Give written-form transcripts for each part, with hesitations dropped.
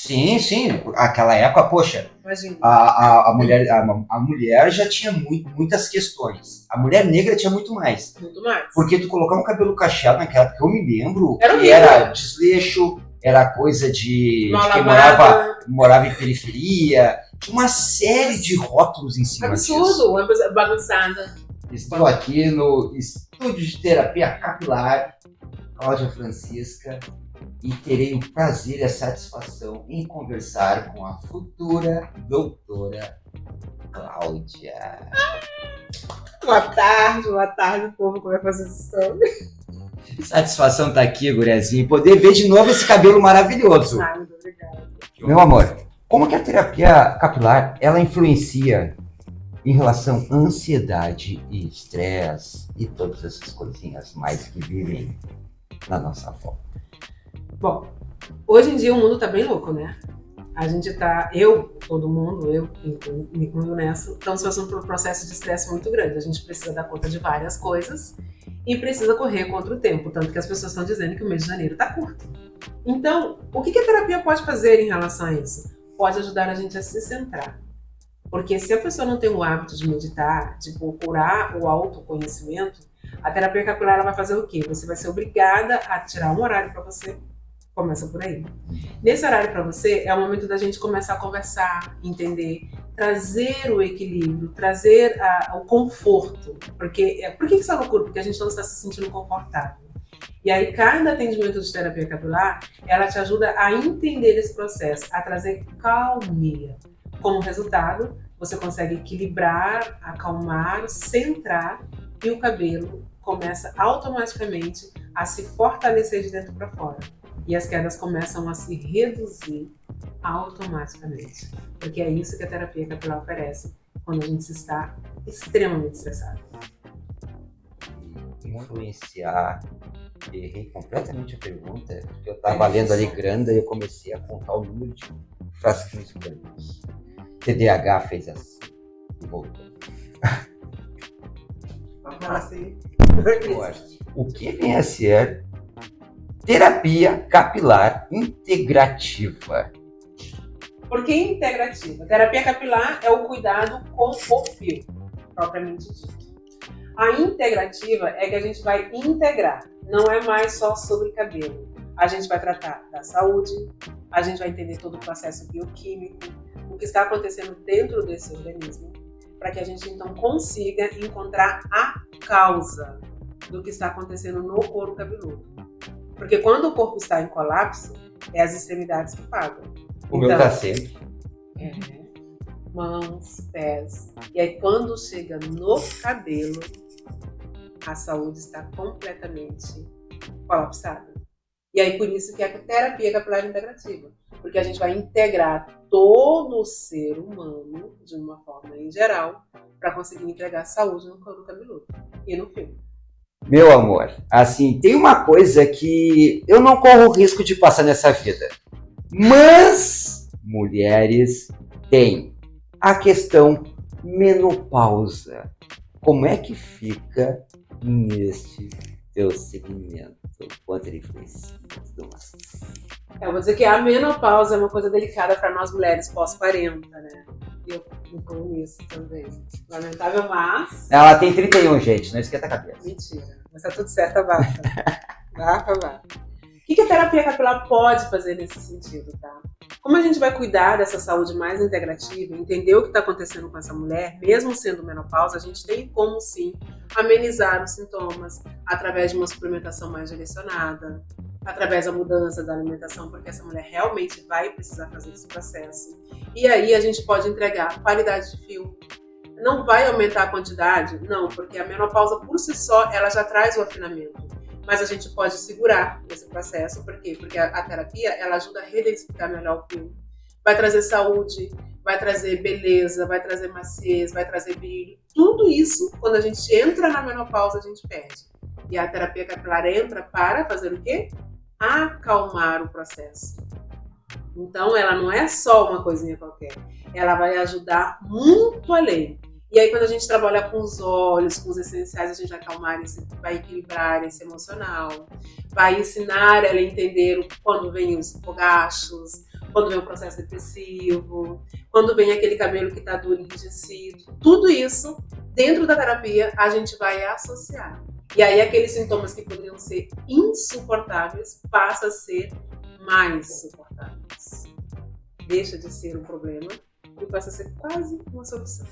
Sim, sim. Aquela época, poxa, Imagina. a mulher já tinha muitas questões. A mulher negra tinha muito mais. Muito mais. Porque tu colocar um cabelo cacheado naquela época, eu me lembro Era que horrível. era desleixo, era coisa de Mal quem lavada. morava em periferia. Tinha uma série de rótulos em cima disso. Absurdo, uma coisa bagunçada. Estou aqui no estúdio de terapia capilar, Cláudia Francisca, e terei o prazer e a satisfação em conversar com a futura doutora Cláudia. Boa tarde, povo, como é que vocês estão? Satisfação estar aqui, guriazinha, e poder ver de novo esse cabelo maravilhoso. Ai, muito obrigada. Meu amor, como que a terapia capilar, ela influencia em relação à ansiedade e estresse e todas essas coisinhas mais que vivem na nossa volta? Bom, hoje em dia o mundo tá bem louco, né? A gente tá, todo mundo, me incluindo nessa, estamos passando por um processo de estresse muito grande. A gente precisa dar conta de várias coisas e precisa correr contra o tempo, tanto que as pessoas estão dizendo que o mês de janeiro tá curto. Então, o que a terapia pode fazer em relação a isso? Pode ajudar a gente a se centrar. Porque se a pessoa não tem o hábito de meditar, de procurar o autoconhecimento, a terapia capilar ela vai fazer o quê? Você vai ser obrigada a tirar um horário para você. Começa por aí. Nesse horário para você é o momento da gente começar a conversar, entender, trazer o equilíbrio, trazer o conforto. Porque, por que isso é loucura? Porque a gente não está se sentindo confortável. E aí cada atendimento de terapia capilar, ela te ajuda a entender esse processo, a trazer calmia. Como resultado, você consegue equilibrar, acalmar, centrar e o cabelo começa automaticamente a se fortalecer de dentro para fora. E as quedas começam a se reduzir automaticamente. Porque é isso que a terapia capilar oferece quando a gente está extremamente estressado. Influenciar. Errei completamente a pergunta, porque eu estava lendo ali grande e eu comecei a contar o número de frasquinhos brancos. TDAH fez assim e voltou. Assim. O que vem a ser terapia capilar integrativa? Por que integrativa? Terapia capilar é o cuidado com o fio, propriamente dito. A integrativa é que a gente vai integrar, não é mais só sobre cabelo. A gente vai tratar da saúde, a gente vai entender todo o processo bioquímico, o que está acontecendo dentro desse organismo, para que a gente então consiga encontrar a causa do que está acontecendo no couro cabeludo. Porque quando o corpo está em colapso, é as extremidades que pagam. O meu está sempre. Mãos, pés. E aí quando chega no cabelo, a saúde está completamente colapsada. E aí por isso que é a terapia capilar integrativa. Porque a gente vai integrar todo o ser humano, de uma forma em geral, para conseguir entregar saúde no couro cabeludo e no fio. Meu amor, assim, tem uma coisa que eu não corro risco de passar nessa vida. Mas mulheres têm a questão menopausa. Como é que fica nesse teu segmento? Quanto ele influencia tudo mais? Eu vou dizer que a menopausa é uma coisa delicada para nós mulheres pós-40, né? Eu incluo nisso também. Lamentável, mas... Ela tem 31, gente, não esquenta a cabeça. Mentira, mas tá tudo certo, abafa. Abafa. O que a terapia capilar pode fazer nesse sentido, tá? Como a gente vai cuidar dessa saúde mais integrativa, entender o que está acontecendo com essa mulher, mesmo sendo menopausa, a gente tem como sim amenizar os sintomas através de uma suplementação mais direcionada, através da mudança da alimentação, porque essa mulher realmente vai precisar fazer esse processo. E aí a gente pode entregar qualidade de fio. Não vai aumentar a quantidade? Não, porque a menopausa por si só, ela já traz o afinamento. Mas a gente pode segurar esse processo, por quê? Porque a terapia, ela ajuda a redensificar melhor o fio. Vai trazer saúde, vai trazer beleza, vai trazer maciez, vai trazer brilho. Tudo isso, quando a gente entra na menopausa, a gente perde. E a terapia capilar entra para fazer o quê? Acalmar o processo. Então, ela não é só uma coisinha qualquer. Ela vai ajudar muito além. E aí, quando a gente trabalha com os olhos, com os essenciais, a gente vai acalmar, vai equilibrar esse emocional, vai ensinar ela a entender quando vem os fogachos, quando vem um processo depressivo, quando vem aquele cabelo que está duro e enrijecido. Tudo isso, dentro da terapia, a gente vai associar. E aí aqueles sintomas que poderiam ser insuportáveis passam a ser mais suportáveis. Deixa de ser um problema e passa a ser quase uma solução.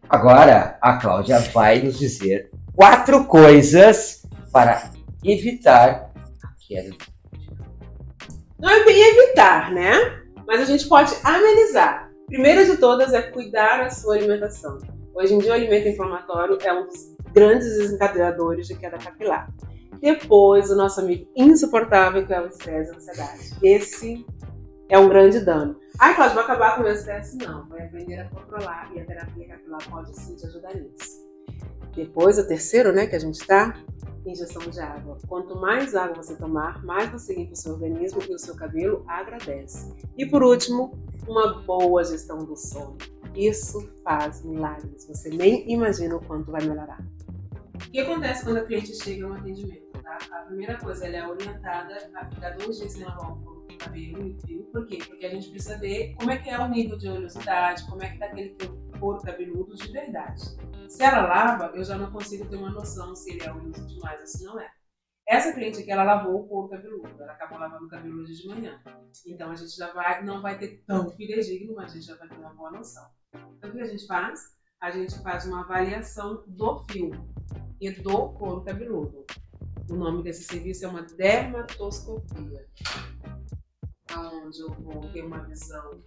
Agora, a Cláudia vai nos dizer 4 coisas para evitar a queda. Não é bem evitar, né? Mas a gente pode amenizar. Primeira de todas é cuidar da sua alimentação. Hoje em dia o alimento inflamatório é um dos grandes desencadeadores de queda capilar. Depois, o nosso amigo insuportável, que é o estresse e a ansiedade. Esse é um grande dano. Ai, Cláudia, vai acabar com o meu estresse? Não, vai aprender a controlar e a terapia capilar pode sim te ajudar nisso. Depois, o terceiro, né, que a gente está, ingestão de água. Quanto mais água você tomar, mais você limpa o seu organismo e o seu cabelo agradece. E por último, uma boa gestão do sono. Isso faz milagres. Você nem imagina o quanto vai melhorar. O que acontece quando a cliente chega no atendimento? Tá? A primeira coisa, ela é orientada a ficar 2 dias sem lavar o cabelo e o fio. Por quê? Porque a gente precisa ver como é que é o nível de oleosidade, como é que está aquele couro cabeludo de verdade. Se ela lava, eu já não consigo ter uma noção se ele é oleoso demais ou se não é. Essa cliente aqui, ela lavou o couro cabeludo, ela acabou lavando o cabelo hoje de manhã. Então a gente já não vai ter tão fidedigno, mas a gente já vai ter uma boa noção. Então o que a gente faz? A gente faz uma avaliação do fio e do couro cabeludo. O nome desse serviço é uma dermatoscopia, onde eu vou ter uma visão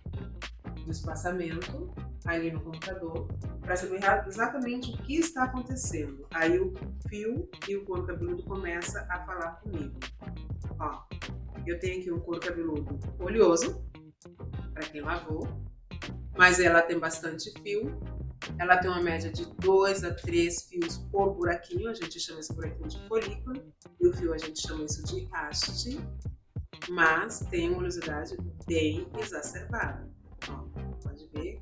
do espaçamento ali no computador para saber exatamente o que está acontecendo. Aí o fio e o couro cabeludo começam a falar comigo. Ó, eu tenho aqui um couro cabeludo oleoso, para quem lavou, mas ela tem bastante fio. Ela tem uma média de 2 a 3 fios por buraquinho, a gente chama esse buraquinho de folículo, e o fio a gente chama isso de haste, mas tem uma oleosidade bem exacerbada. Ó, pode ver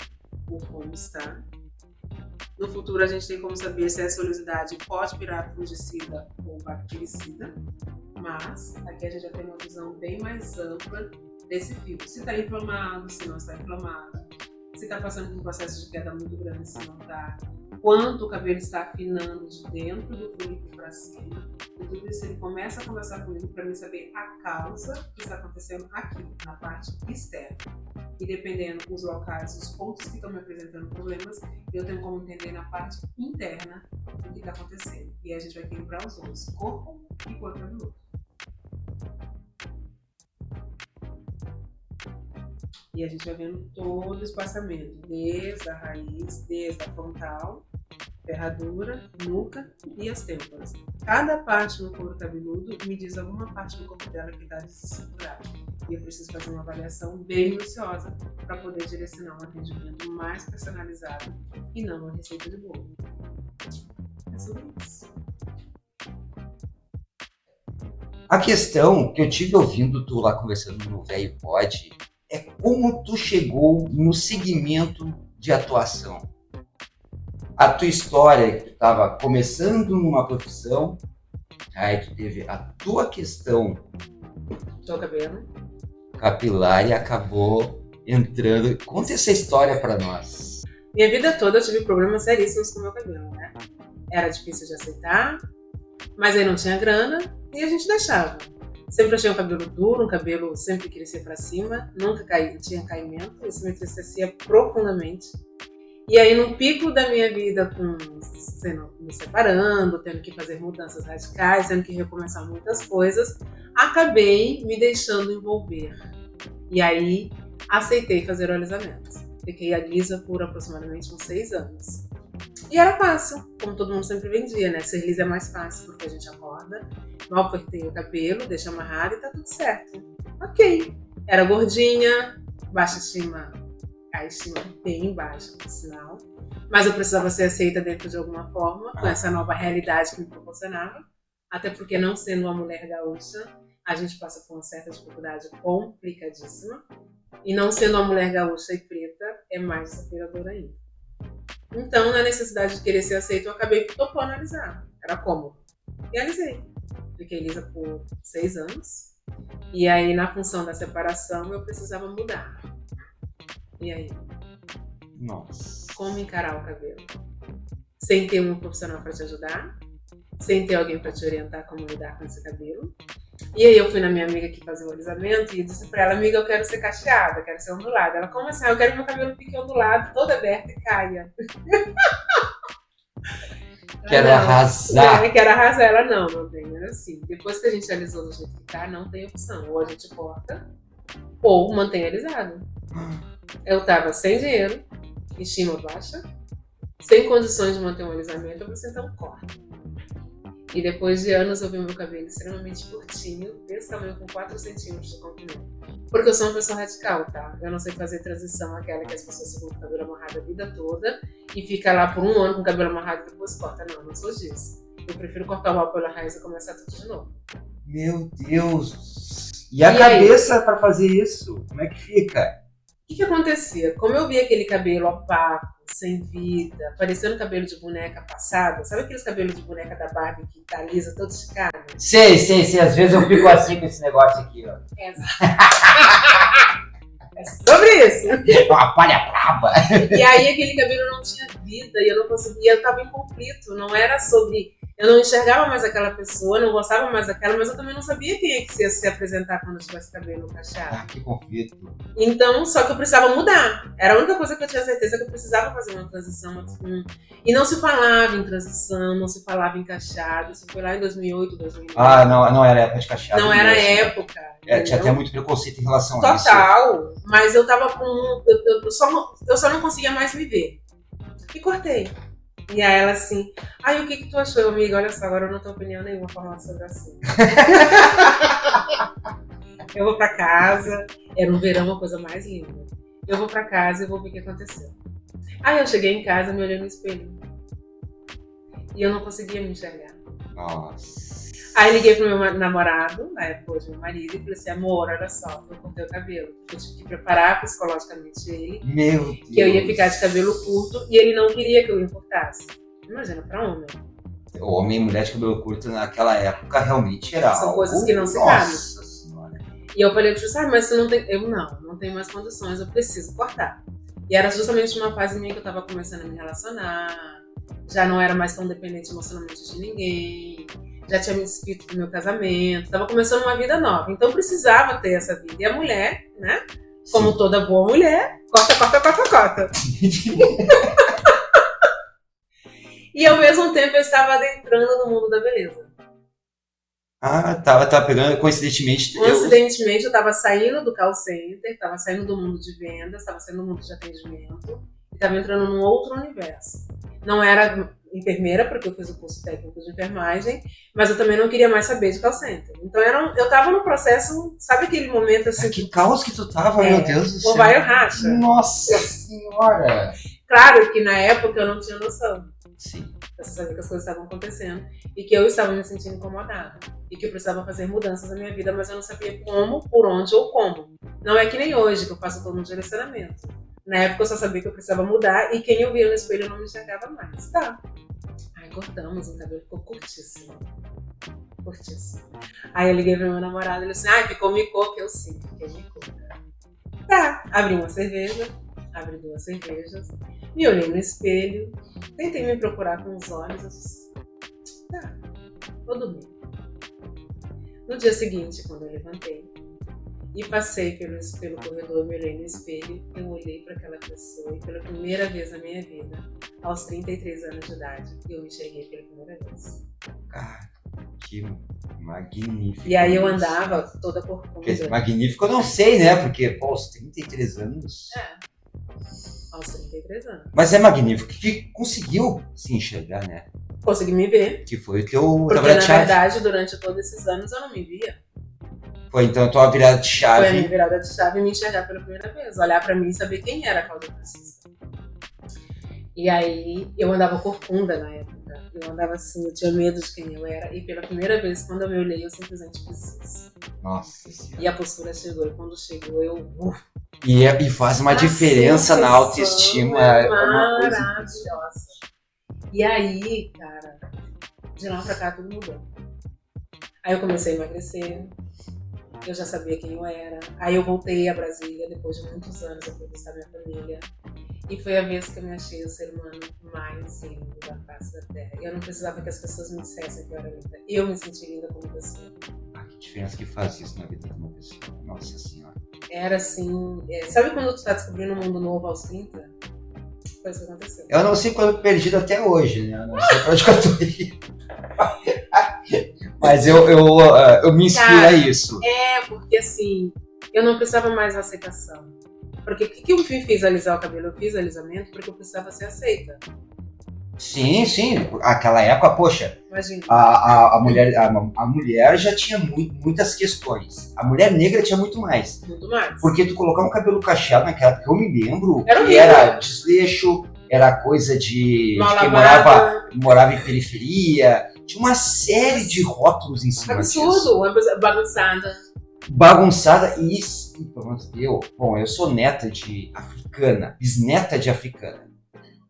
como está. No futuro a gente tem como saber se essa oleosidade pode virar fungicida ou bactericida, mas aqui a gente já tem uma visão bem mais ampla desse fio. Se está inflamado, se não está inflamado, se está passando por um processo de queda muito grande, se não está, quanto o cabelo está afinando de dentro do folículo para cima. E tudo isso ele começa a conversar comigo para mim saber a causa que está acontecendo aqui, na parte externa. E dependendo dos locais, os pontos que estão me apresentando problemas, eu tenho como entender na parte interna o que está acontecendo. E a gente vai equilibrar os dois, corpo e couro cabeludo. E a gente vai vendo todo o espaçamento, desde a raiz, desde a frontal, ferradura, nuca e as têmporas. Cada parte no couro cabeludo me diz alguma parte do corpo dela que está desestruturada. E eu preciso fazer uma avaliação bem minuciosa para poder direcionar um atendimento mais personalizado e não uma receita de bolo. É sobre isso. A questão que eu tive ouvindo tu lá conversando no Velho Pod é como tu chegou no segmento de atuação. A tua história, que tu estava começando numa profissão, aí tu teve a tua questão Teu cabelo capilar e acabou entrando. Conta essa história para nós. Minha vida toda eu tive problemas seríssimos com o meu cabelo, né? Era difícil de aceitar, mas aí não tinha grana e a gente deixava. Sempre achei um cabelo duro, um cabelo sempre crescia para cima, nunca tinha caimento, isso me entristecia profundamente. E aí, no pico da minha vida, me separando, tendo que fazer mudanças radicais, tendo que recomeçar muitas coisas, acabei me deixando envolver. E aí, aceitei fazer o alisamento. Fiquei lisa por aproximadamente uns 6 anos. E era fácil, como todo mundo sempre vendia, né? Ser lisa é mais fácil, porque a gente acorda, mal cortei o cabelo, deixa amarrado e tá tudo certo. Ok. Era gordinha, baixa estima, a estima bem baixa, por sinal. Mas eu precisava ser aceita dentro de alguma forma, com essa nova realidade que me proporcionava. Até porque, não sendo uma mulher gaúcha, a gente passa por uma certa dificuldade complicadíssima. E não sendo uma mulher gaúcha e preta, é mais desafiador ainda. Então, na necessidade de querer ser aceita, eu acabei topando alisar. Era cômodo. E alisei. Fiquei lisa por 6 anos. E aí, na função da separação, eu precisava mudar. E aí? Nossa. Como encarar o cabelo? Sem ter um profissional para te ajudar, sem ter alguém para te orientar como lidar com esse cabelo. E aí eu fui na minha amiga que fazia o alisamento e disse pra ela, amiga, eu quero ser cacheada, quero ser ondulada. Ela, como assim? Eu quero que meu cabelo fique ondulado, todo aberto e caia. Quero arrasar. Quero arrasar. Ela, não tem, era assim. Depois que a gente alisou do jeito que tá, não tem opção. Ou a gente corta, ou mantém alisado. Eu tava sem dinheiro, estima baixa, sem condições de manter um alisamento, eu falei, então corta. E depois de anos eu vi meu cabelo extremamente curtinho, desse tamanho, com 4 centímetros de comprimento. Porque eu sou uma pessoa radical, tá? Eu não sei fazer transição, aquela que as pessoas ficam com o cabelo amarrado a vida toda e fica lá por um ano com o cabelo amarrado e depois corta. Não, eu não sou disso. Eu prefiro cortar o mal pela raiz e começar tudo de novo. Meu Deus! E a cabeça para fazer isso? Como é que fica? O que acontecia? Como eu via aquele cabelo opaco, sem vida, parecendo cabelo de boneca passada, sabe aqueles cabelos de boneca da Barbie que tá lisa, todo esticado? Sei. Às vezes eu fico assim com esse negócio aqui, ó. É sobre isso. Uma palha braba. E aí aquele cabelo não tinha vida e eu não conseguia, eu tava em conflito. Não era sobre... Eu não enxergava mais aquela pessoa, não gostava mais daquela, mas eu também não sabia quem é que ia se apresentar quando eu tivesse cabelo cacheado. Ah, que conflito. Então, só que eu precisava mudar. Era a única coisa que eu tinha certeza que eu precisava fazer uma transição. E não se falava em transição, não se falava em cacheado. Isso foi lá em 2008, 2009. Ah, não era época de cacheado. Não era época. Tinha até muito preconceito em relação a isso. Total. Mas eu tava com... Eu só não conseguia mais me ver. E cortei. E aí ela assim, o que tu achou, amiga? Olha só, agora eu não tenho opinião nenhuma pra falar sobre assim. Eu vou pra casa, era um verão, uma coisa mais linda. Eu vou pra casa e vou ver o que aconteceu. Aí eu cheguei em casa, me olhei no espelho. E eu não conseguia me enxergar. Nossa. Aí liguei pro meu namorado, na época hoje meu marido, e falei assim, amor, olha só, eu cortei o cabelo. Eu tive que preparar psicologicamente ele. Meu Deus. Que eu ia ficar de cabelo curto e ele não queria que eu encurtasse. Imagina, pra homem. Homem e mulher de cabelo curto naquela época realmente era São algo... coisas que não se cabem. Nossa Senhora. E eu falei pra ele, mas você não tem... Eu não tenho mais condições, eu preciso cortar. E era justamente uma fase minha que eu tava começando a me relacionar, já não era mais tão dependente emocionalmente de ninguém, já tinha me inscrito pro meu casamento, tava começando uma vida nova, então eu precisava ter essa vida. E a mulher, né, como Sim. toda boa mulher, corta. E ao mesmo tempo eu estava adentrando no mundo da beleza. Tava pegando, coincidentemente... Coincidentemente eu tava saindo do call center, tava saindo do mundo de vendas, tava saindo do mundo de atendimento e tava entrando num outro universo. Não era enfermeira, porque eu fiz o curso técnico de enfermagem, mas eu também não queria mais saber de call center. Então eu tava no processo, sabe aquele momento assim... que caos que tu tava, meu Deus do céu. Ou vai ou racha. Nossa Senhora! Claro que na época eu não tinha noção. Sim. Eu só sabia que as coisas estavam acontecendo e que eu estava me sentindo incomodada e que eu precisava fazer mudanças na minha vida, mas eu não sabia como, por onde ou como. Não é que nem hoje, que eu faço todo um direcionamento. Na época eu só sabia que eu precisava mudar e quem eu via no espelho eu não me enxergava mais. Tá. Aí cortamos, o cabelo ficou curtíssimo. Aí eu liguei pro meu namorado e ele disse, ficou micô, que eu sim, fiquei micô. Tá, abri uma cerveja, abri 2 cervejas, me olhei no espelho, tentei me procurar com os olhos, eu disse, tá, vou dormir. No dia seguinte, quando eu levantei e passei pelo corredor, me olhei no espelho, eu olhei para aquela pessoa e pela primeira vez na minha vida, aos 33 anos de idade, eu me enxerguei pela primeira vez. Que magnífico. E aí eu andava toda corcunda. Magnífico eu não sei, né? Porque, aos 33 anos... Aos 33 anos. Mas é magnífico que conseguiu se enxergar, né? Consegui me ver. Que foi o teu... Porque, na verdade, durante todos esses anos eu não me via. Foi, então, a tua virada de chave. Foi a minha virada de chave me enxergar pela primeira vez. Olhar pra mim e saber quem era a Cláudia Francisca. E aí, eu andava corcunda na época. Eu andava assim, eu tinha medo de quem eu era. E pela primeira vez, quando eu me olhei, eu simplesmente fiz isso. Nossa Senhora. E a postura chegou. E quando chegou, eu... E faz uma diferença na autoestima. É maravilhosa. E aí, cara, de lá pra cá tudo mudou. Aí eu comecei a emagrecer. Eu já sabia quem eu era. Aí eu voltei a Brasília, depois de muitos anos, eu fui visitar minha família. E foi a vez que eu me achei o ser humano mais lindo da face da Terra. Eu não precisava que as pessoas me dissessem que eu era linda. Eu me senti linda como pessoa. Que diferença que faz isso na vida de uma pessoa. Nossa Senhora. Era assim... sabe quando tu tá descobrindo um mundo novo aos 30? Foi isso que aconteceu. Eu não sei quando eu perdido até hoje, né? Eu não sei pra onde que eu tô indo. Mas eu me inspiro a isso. Porque assim, eu não precisava mais da aceitação. Porque o que eu fiz alisar o cabelo? Eu fiz alisamento porque eu precisava ser aceita. Sim. Aquela época, poxa, Imagina. A mulher já tinha muitas questões. A mulher negra tinha muito mais. Muito mais. Porque tu colocar um cabelo cacheado naquela época, eu me lembro Era que era desleixo, era coisa de quem morava em periferia. Tinha uma série de rótulos em cima disso. Absurdo, Bagunçada. E isso, eu sou neta de africana, bisneta de africana.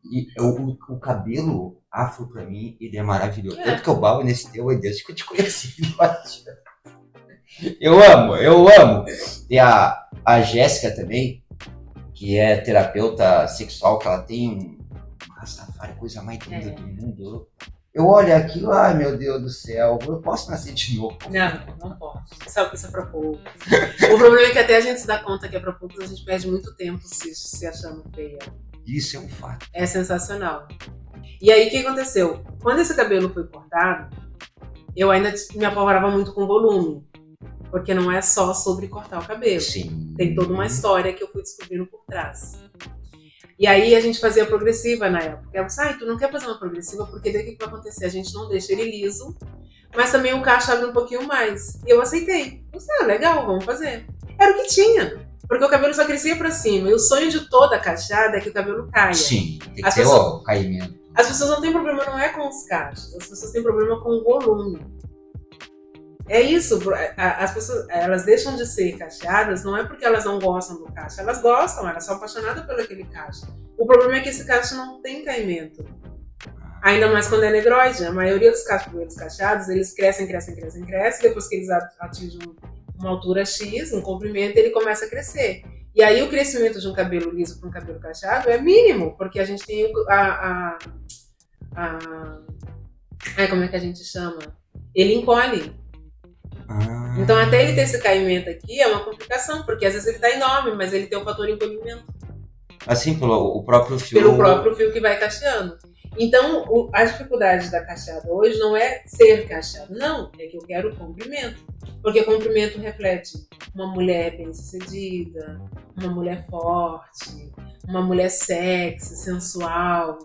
E o cabelo afro pra mim, ele é maravilhoso. Tanto que eu babo nesse teu, desde que eu te conheci. Eu amo. E a Jéssica também, que é terapeuta sexual, que ela tem um Rastafari, coisa mais linda do mundo. Eu olho aquilo, ai meu Deus do céu, eu posso nascer de novo? Não pode. Sabe que isso é pra poucos. O problema é que até a gente se dá conta que é pra poucos, a gente perde muito tempo se achando feia. Isso é um fato. É sensacional. E aí, o que aconteceu? Quando esse cabelo foi cortado, eu ainda me apavorava muito com volume. Porque não é só sobre cortar o cabelo. Sim. Tem toda uma história que eu fui descobrindo por trás. E aí a gente fazia progressiva na época. Eu disse, tu não quer fazer uma progressiva? Porque daí o que vai acontecer? A gente não deixa ele liso, mas também o cacho abre um pouquinho mais. E eu aceitei. Eu disse, legal, vamos fazer. Era o que tinha. Porque o cabelo só crescia pra cima. E o sonho de toda cacheada é que o cabelo caia. Sim, tem que ter o caimento. As pessoas não têm problema, não é com os cachos. As pessoas têm problema com o volume. É isso. As pessoas, elas deixam de ser cacheadas, não é porque elas não gostam do cacho. Elas gostam, elas são apaixonadas por aquele cacho. O problema é que esse cacho não tem caimento. Ainda mais quando é negroide. A maioria dos cabelos cacheados, eles crescem. Depois que eles atingem uma altura X, um comprimento, ele começa a crescer. E aí o crescimento de um cabelo liso para um cabelo cacheado é mínimo, porque a gente tem como é que a gente chama? Ele encolhe. Então até ele ter esse caimento aqui é uma complicação, porque às vezes ele tá enorme, mas ele tem o fator encolhimento. Assim, pelo próprio fio. Pelo próprio fio que vai cacheando. Então, a dificuldade da cacheada hoje não é ser cacheado, não, é que eu quero comprimento. Porque comprimento reflete uma mulher bem-sucedida, uma mulher forte, uma mulher sexy, sensual.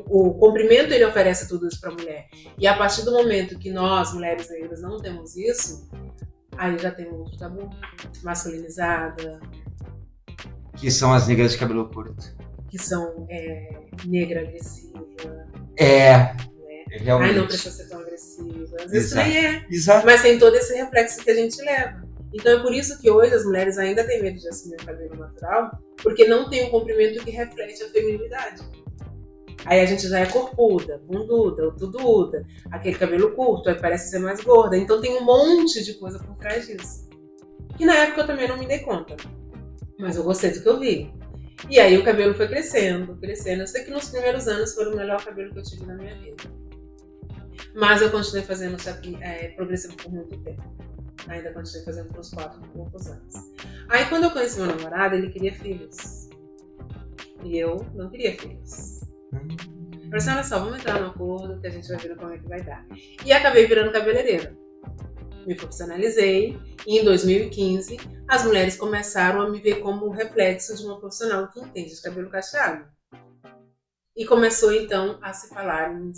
O comprimento, ele oferece tudo isso para a mulher. E a partir do momento que nós, mulheres negras, não temos isso, aí já tem um outro tabu. Masculinizada. Que são as negras de cabelo curto. Que são negra agressiva. Realmente. Ai, não precisa ser tão agressiva. Às vezes nem é. Exato. Mas tem todo esse reflexo que a gente leva. Então é por isso que hoje as mulheres ainda têm medo de assumir o cabelo natural, porque não tem um comprimento que reflete a feminilidade. Aí a gente já é corpuda, bunduda, tududa, aquele cabelo curto, aí parece ser mais gorda. Então tem um monte de coisa por trás disso. Que na época eu também não me dei conta. Mas eu gostei do que eu vi. E aí o cabelo foi crescendo. Eu sei que nos primeiros anos foi o melhor cabelo que eu tive na minha vida. Mas eu continuei fazendo progressivo por muito tempo. Ainda continuei fazendo por uns 4 poucos anos. Aí quando eu conheci meu namorado, ele queria filhos. E eu não queria filhos. Eu falei assim, olha só, vamos entrar no acordo que a gente vai ver como é que vai dar. E acabei virando cabeleireira. Me profissionalizei e em 2015 as mulheres começaram a me ver como um reflexo de uma profissional que entende de cabelo cacheado. E começou então a se falar em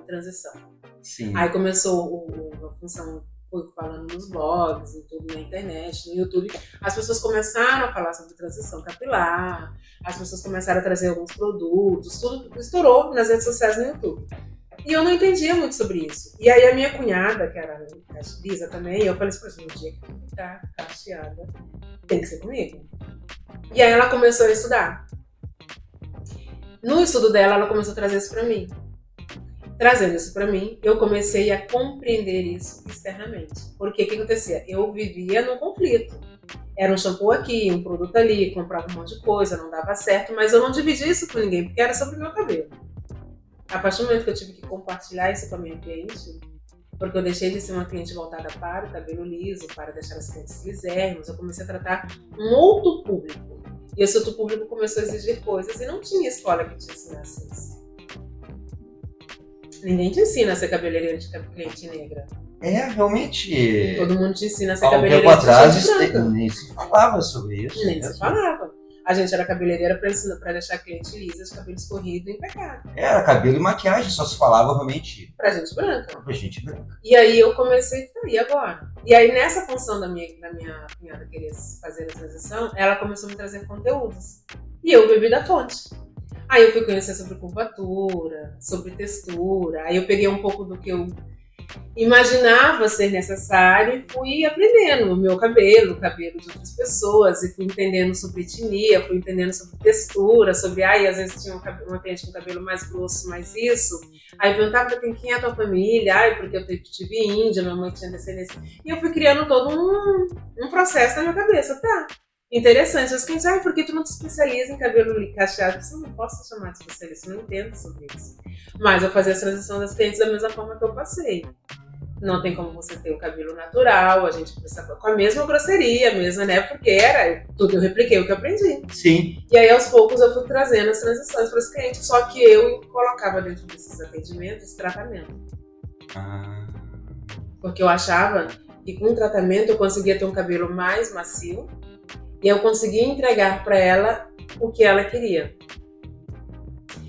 transição. Sim. Aí começou a função, foi falando nos blogs, em tudo, na internet, no YouTube. As pessoas começaram a falar sobre transição capilar, as pessoas começaram a trazer alguns produtos, tudo estourou nas redes sociais no YouTube. E eu não entendia muito sobre isso. E aí a minha cunhada, que era Lisa também, eu falei assim, no dia que eu ficar cacheada, tem que ser comigo. E aí ela começou a estudar. No estudo dela, ela começou a trazer isso pra mim. trazendo isso para mim, eu comecei a compreender isso externamente. Porque o que acontecia? Eu vivia num conflito. Era um shampoo aqui, um produto ali, comprava um monte de coisa, não dava certo, mas eu não dividia isso com ninguém, porque era sobre o meu cabelo. A partir do momento que eu tive que compartilhar isso com a minha cliente, porque eu deixei de ser uma cliente voltada para o cabelo liso, para deixar as clientes lisérrimos, eu comecei a tratar um outro público. E esse outro público começou a exigir coisas e não tinha escola que te ensinasse isso. Ninguém te ensina a ser cabeleireira de cliente negra. Realmente. Todo mundo te ensina a ser Há um tempo cabeleireira de atrás gente branca. nem se falava sobre isso. Nem se falava. A gente era cabeleireira para deixar a cliente lisa, de cabelo escorrido e impecável. Era cabelo e maquiagem, só se falava realmente Pra gente branca. pra gente branca. E aí eu comecei, e agora? E aí nessa função da minha cunhada querer fazer a transição, ela começou a me trazer conteúdos. E eu bebi da fonte. Aí eu fui conhecer sobre curvatura, sobre textura, aí eu peguei um pouco do que eu imaginava ser necessário e fui aprendendo o meu cabelo, o cabelo de outras pessoas, e fui entendendo sobre etnia, fui entendendo sobre textura, sobre, às vezes tinha uma cliente com cabelo mais grosso, mais isso, aí eu perguntava quem é a tua família, porque eu tive índia, minha mãe tinha descendência, e eu fui criando todo um processo na minha cabeça, tá? Interessante, as clientes, por que tu não te especializa em cabelo cacheado? Eu não posso chamar de especialista, eu não entendo sobre isso. Mas eu fazia a transição das clientes da mesma forma que eu passei. Não tem como você ter o cabelo natural, a gente precisa com a mesma grosseria, mesma, né? Porque era tudo, eu repliquei o que eu aprendi. Sim. E aí aos poucos eu fui trazendo as transições para os clientes, só que eu colocava dentro desses atendimentos tratamento. Porque eu achava que com o tratamento eu conseguia ter um cabelo mais macio, e eu conseguia entregar para ela o que ela queria.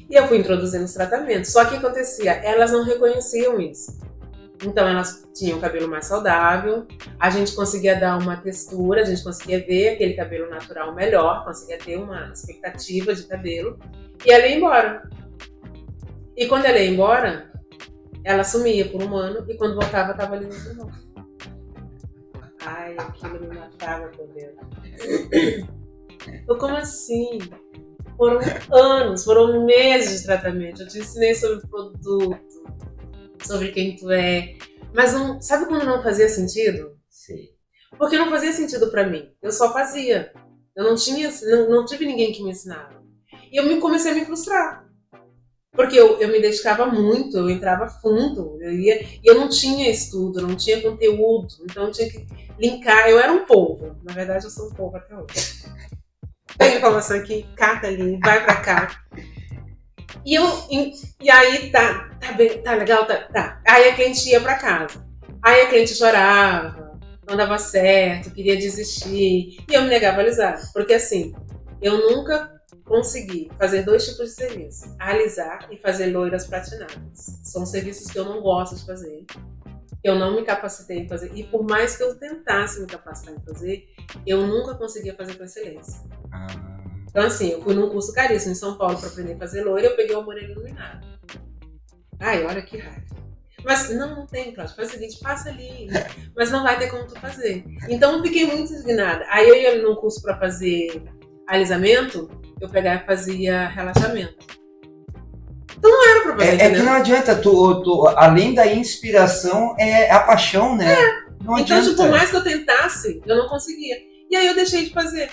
E eu fui introduzindo os tratamentos. Só que acontecia, elas não reconheciam isso. Então elas tinham um cabelo mais saudável, a gente conseguia dar uma textura, a gente conseguia ver aquele cabelo natural melhor, conseguia ter uma expectativa de cabelo, e ela ia embora. E quando ela ia embora, ela sumia por um ano, e quando voltava, estava ali de novo. Ai, aquilo me matava por dentro. Como assim? Foram anos, foram meses de tratamento. Eu te ensinei sobre o produto, sobre quem tu é. Mas não, sabe quando não fazia sentido? Sim. Porque não fazia sentido pra mim. Eu só fazia. Eu não tive ninguém que me ensinava. E eu comecei a me frustrar. Porque eu me dedicava muito, eu entrava fundo, e eu não tinha estudo, não tinha conteúdo, então eu tinha que linkar. Eu era um polvo, na verdade eu sou um polvo até hoje. Pega informação aqui, cata ali, vai pra cá. E aí tá bem, tá legal, tá. Aí a cliente ia pra casa, aí a cliente chorava, não dava certo, queria desistir, e eu me negava a alisar, porque assim, eu nunca consegui fazer 2 tipos de serviço, alisar e fazer loiras platinadas. São serviços que eu não gosto de fazer, que eu não me capacitei em fazer, e por mais que eu tentasse me capacitar em fazer, eu nunca conseguia fazer com excelência. Então assim, eu fui num curso caríssimo em São Paulo para aprender a fazer loira, eu peguei o moreno iluminado. Ai, olha que raiva. Mas não tem, Cláudia, faz o seguinte, passa ali, mas não vai ter como tu fazer. Então eu fiquei muito indignada. Aí eu ia num curso para fazer alisamento, eu pegava e fazia relaxamento. Então não era pra fazer. É que não adianta, além da inspiração, é a paixão, né? Não então, adianta. por mais que eu tentasse, eu não conseguia. E aí eu deixei de fazer.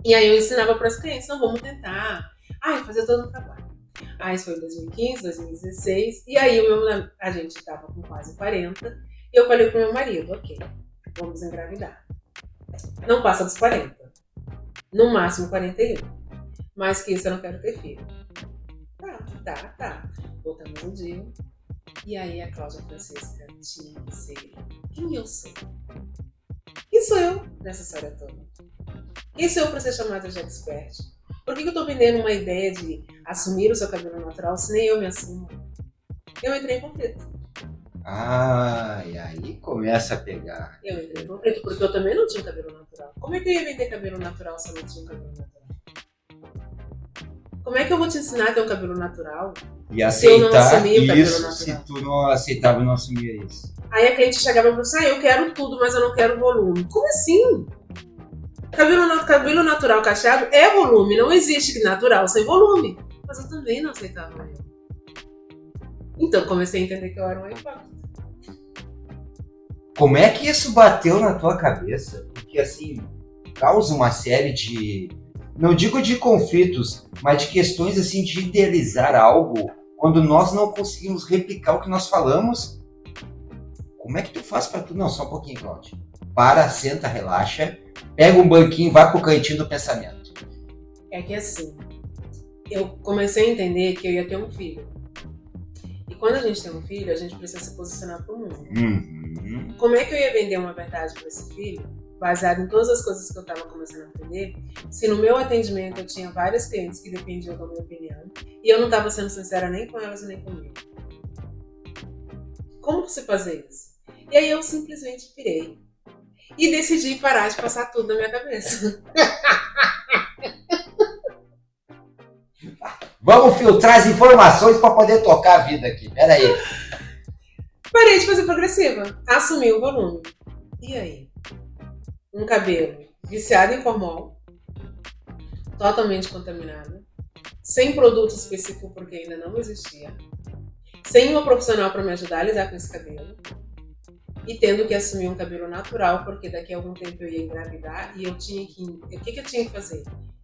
E aí eu ensinava para as clientes, não, vamos tentar. Fazer todo um trabalho. Isso foi em 2015, 2016. E aí a gente estava com quase 40. E eu falei pro meu marido, ok, vamos engravidar. Não passa dos 40. No máximo 41. Mais que isso eu não quero ter filho. Tá. Botamos um dia. E aí a Cláudia Francisca tinha que ser quem eu sou. Quem sou eu nessa história toda? Quem sou eu para ser chamada de expert? Por que eu tô vendendo uma ideia de assumir o seu cabelo natural se nem eu me assumo? Eu entrei em conflito. E aí começa a pegar. Eu entrei em conflito porque eu também não tinha cabelo natural. Como é que eu ia vender cabelo natural se eu não tinha cabelo natural? Como é que eu vou te ensinar a ter um cabelo natural e aceitar se eu não assumir o cabelo isso, natural? Se tu não aceitava e não assumia isso. Aí a cliente chegava e falou assim, eu quero tudo, mas eu não quero volume. Como assim? Cabelo natural cacheado é volume, não existe natural sem volume. Mas eu também não aceitava ele. Então comecei a entender que eu era uma hipócrita. Como é que isso bateu na tua cabeça? Porque, assim, causa uma série de, não digo de conflitos, mas de questões, assim, de idealizar algo quando nós não conseguimos replicar o que nós falamos. Como é que tu faz pra tu? Não, só um pouquinho, Cláudio. Para, senta, relaxa, pega um banquinho, vai pro cantinho do pensamento. É que assim, eu comecei a entender que eu ia ter um filho. E quando a gente tem um filho, a gente precisa se posicionar pro mundo. Uhum. Como é que eu ia vender uma verdade para esse filho, baseado em todas as coisas que eu estava começando a aprender, se no meu atendimento eu tinha vários clientes que dependiam da minha opinião e eu não estava sendo sincera nem com elas nem comigo? Como você fazer isso? E aí eu simplesmente pirei e decidi parar de passar tudo na minha cabeça. Vamos filtrar as informações para poder tocar a vida aqui. Pera aí. Parei de fazer progressiva, assumi o volume. E aí? Um cabelo viciado em formol, totalmente contaminado, sem produto específico porque ainda não existia, sem uma profissional para me ajudar a lidar com esse cabelo e tendo que assumir um cabelo natural porque daqui a algum tempo eu ia engravidar e eu tinha que... O que eu tinha que fazer?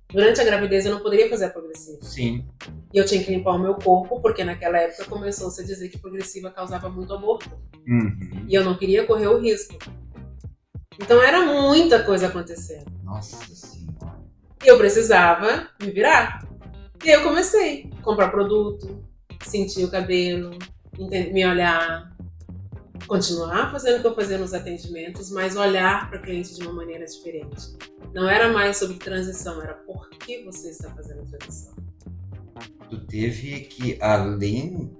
Durante a gravidez eu não poderia fazer a progressiva. Sim. E eu tinha que limpar o meu corpo, porque naquela época começou-se a dizer que progressiva causava muito aborto. Uhum. E eu não queria correr o risco. Então era muita coisa acontecendo. Nossa Senhora. E eu precisava me virar. E aí eu comecei a comprar produto, sentir o cabelo, me olhar, continuar fazendo o que eu fazia nos atendimentos, mas olhar para o cliente de uma maneira diferente. Não era mais sobre transição, era por que você está fazendo a transição. Tu teve que, além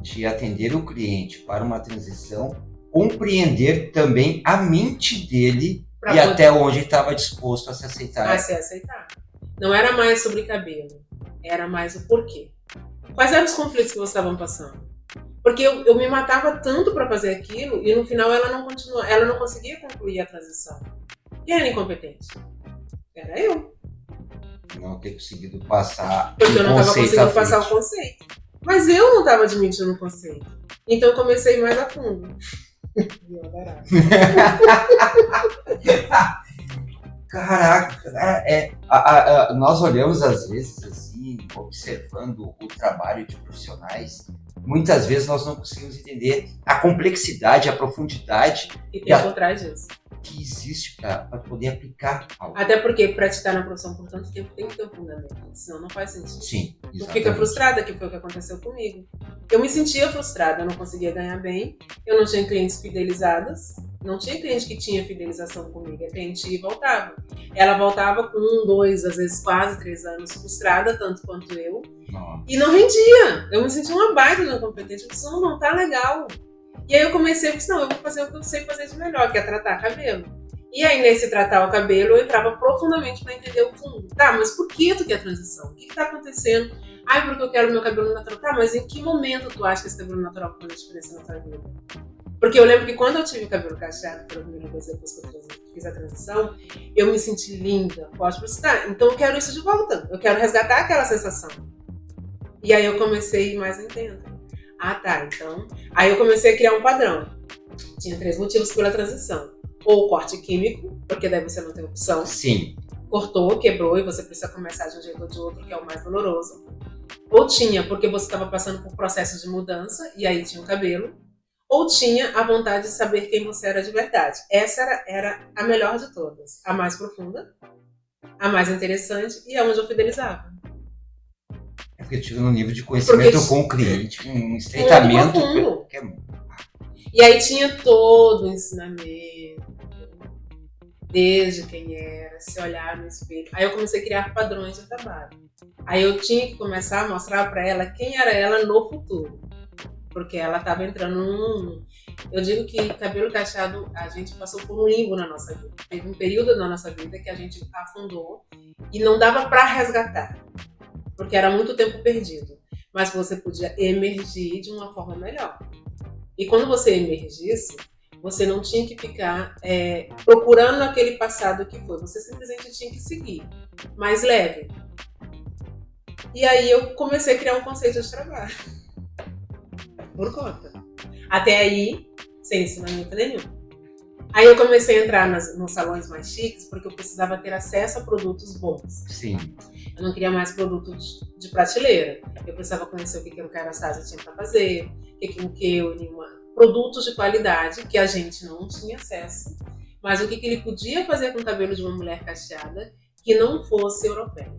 de atender o cliente para uma transição, compreender também a mente dele e poder... até onde ele estava disposto a se aceitar. A se aceitar. Não era mais sobre cabelo, era mais o porquê. Quais eram os conflitos que vocês estavam passando? Porque eu me matava tanto para fazer aquilo e no final ela não conseguia concluir a transição. Quem era incompetente? Era eu. Não ter conseguido passar porque eu não estava conseguindo passar o conceito. Mas eu não estava admitindo o conceito. Então eu comecei mais a fundo. E eu adorava. Caraca, nós olhamos às vezes assim, observando o trabalho de profissionais. Muitas vezes nós não conseguimos entender a complexidade, a profundidade e tem por trás disso. Que existe para poder aplicar algo. Até porque para estar na profissão por tanto tempo tem que ter um fundamento, senão não faz sentido. Sim, exatamente. Tu fica frustrada, que foi o que aconteceu comigo. Eu me sentia frustrada, eu não conseguia ganhar bem, eu não tinha clientes fidelizadas, não tinha cliente que tinha fidelização comigo, a cliente ia e voltava. Ela voltava com 1, 2, às vezes quase 3 anos, frustrada, tanto quanto eu. Nossa. E não rendia. Eu me sentia uma baita de incompetente, eu disse, não tá legal. E aí eu comecei, eu disse, não, eu vou fazer o que eu sei fazer de melhor, que é tratar cabelo. E aí nesse tratar o cabelo, eu entrava profundamente para entender o fundo. Tá, mas por que tu quer transição? O que tá acontecendo? Ah, porque eu quero meu cabelo natural. Tá, mas em que momento tu acha que esse cabelo natural faz diferença na tua vida? Porque eu lembro que quando eu tive o cabelo cacheado pela primeira vez, depois que eu fiz a transição, eu me senti linda, pode precisar. Então eu quero isso de volta, eu quero resgatar aquela sensação. E aí eu comecei a ir mais entender. Ah, tá, então... Aí eu comecei a criar um padrão. Tinha 3 motivos pela transição. Ou corte químico, porque daí você não tem opção. Sim. Cortou, quebrou e você precisa começar de um jeito ou de outro, que é o mais doloroso. Ou tinha, porque você estava passando por processo de mudança, e aí tinha o cabelo. Ou tinha a vontade de saber quem você era de verdade. Essa era a melhor de todas. A mais profunda, a mais interessante e a onde eu fidelizava. É porque eu tive um nível de conhecimento com o cliente, um estreitamento. E aí tinha todo o ensinamento, desde quem era, se olhar no espelho. Aí eu comecei a criar padrões de trabalho. Aí eu tinha que começar a mostrar para ela quem era ela no futuro. Porque ela estava entrando num... Eu digo que cabelo cacheado, a gente passou por um limbo na nossa vida. Teve um período na nossa vida que a gente afundou e não dava para resgatar. Porque era muito tempo perdido. Mas você podia emergir de uma forma melhor. E quando você emergisse, você não tinha que ficar procurando aquele passado que foi. Você simplesmente tinha que seguir. Mais leve. E aí eu comecei a criar um conceito de trabalho. por conta. Até aí, sem ensinamento nenhum. Aí eu comecei a entrar nos salões mais chiques porque eu precisava ter acesso a produtos bons. Sim. Eu não queria mais produtos de prateleira. Eu precisava conhecer o que o Kerastase tinha para fazer, o que produtos de qualidade que a gente não tinha acesso, mas o que ele podia fazer com o cabelo de uma mulher cacheada que não fosse europeia.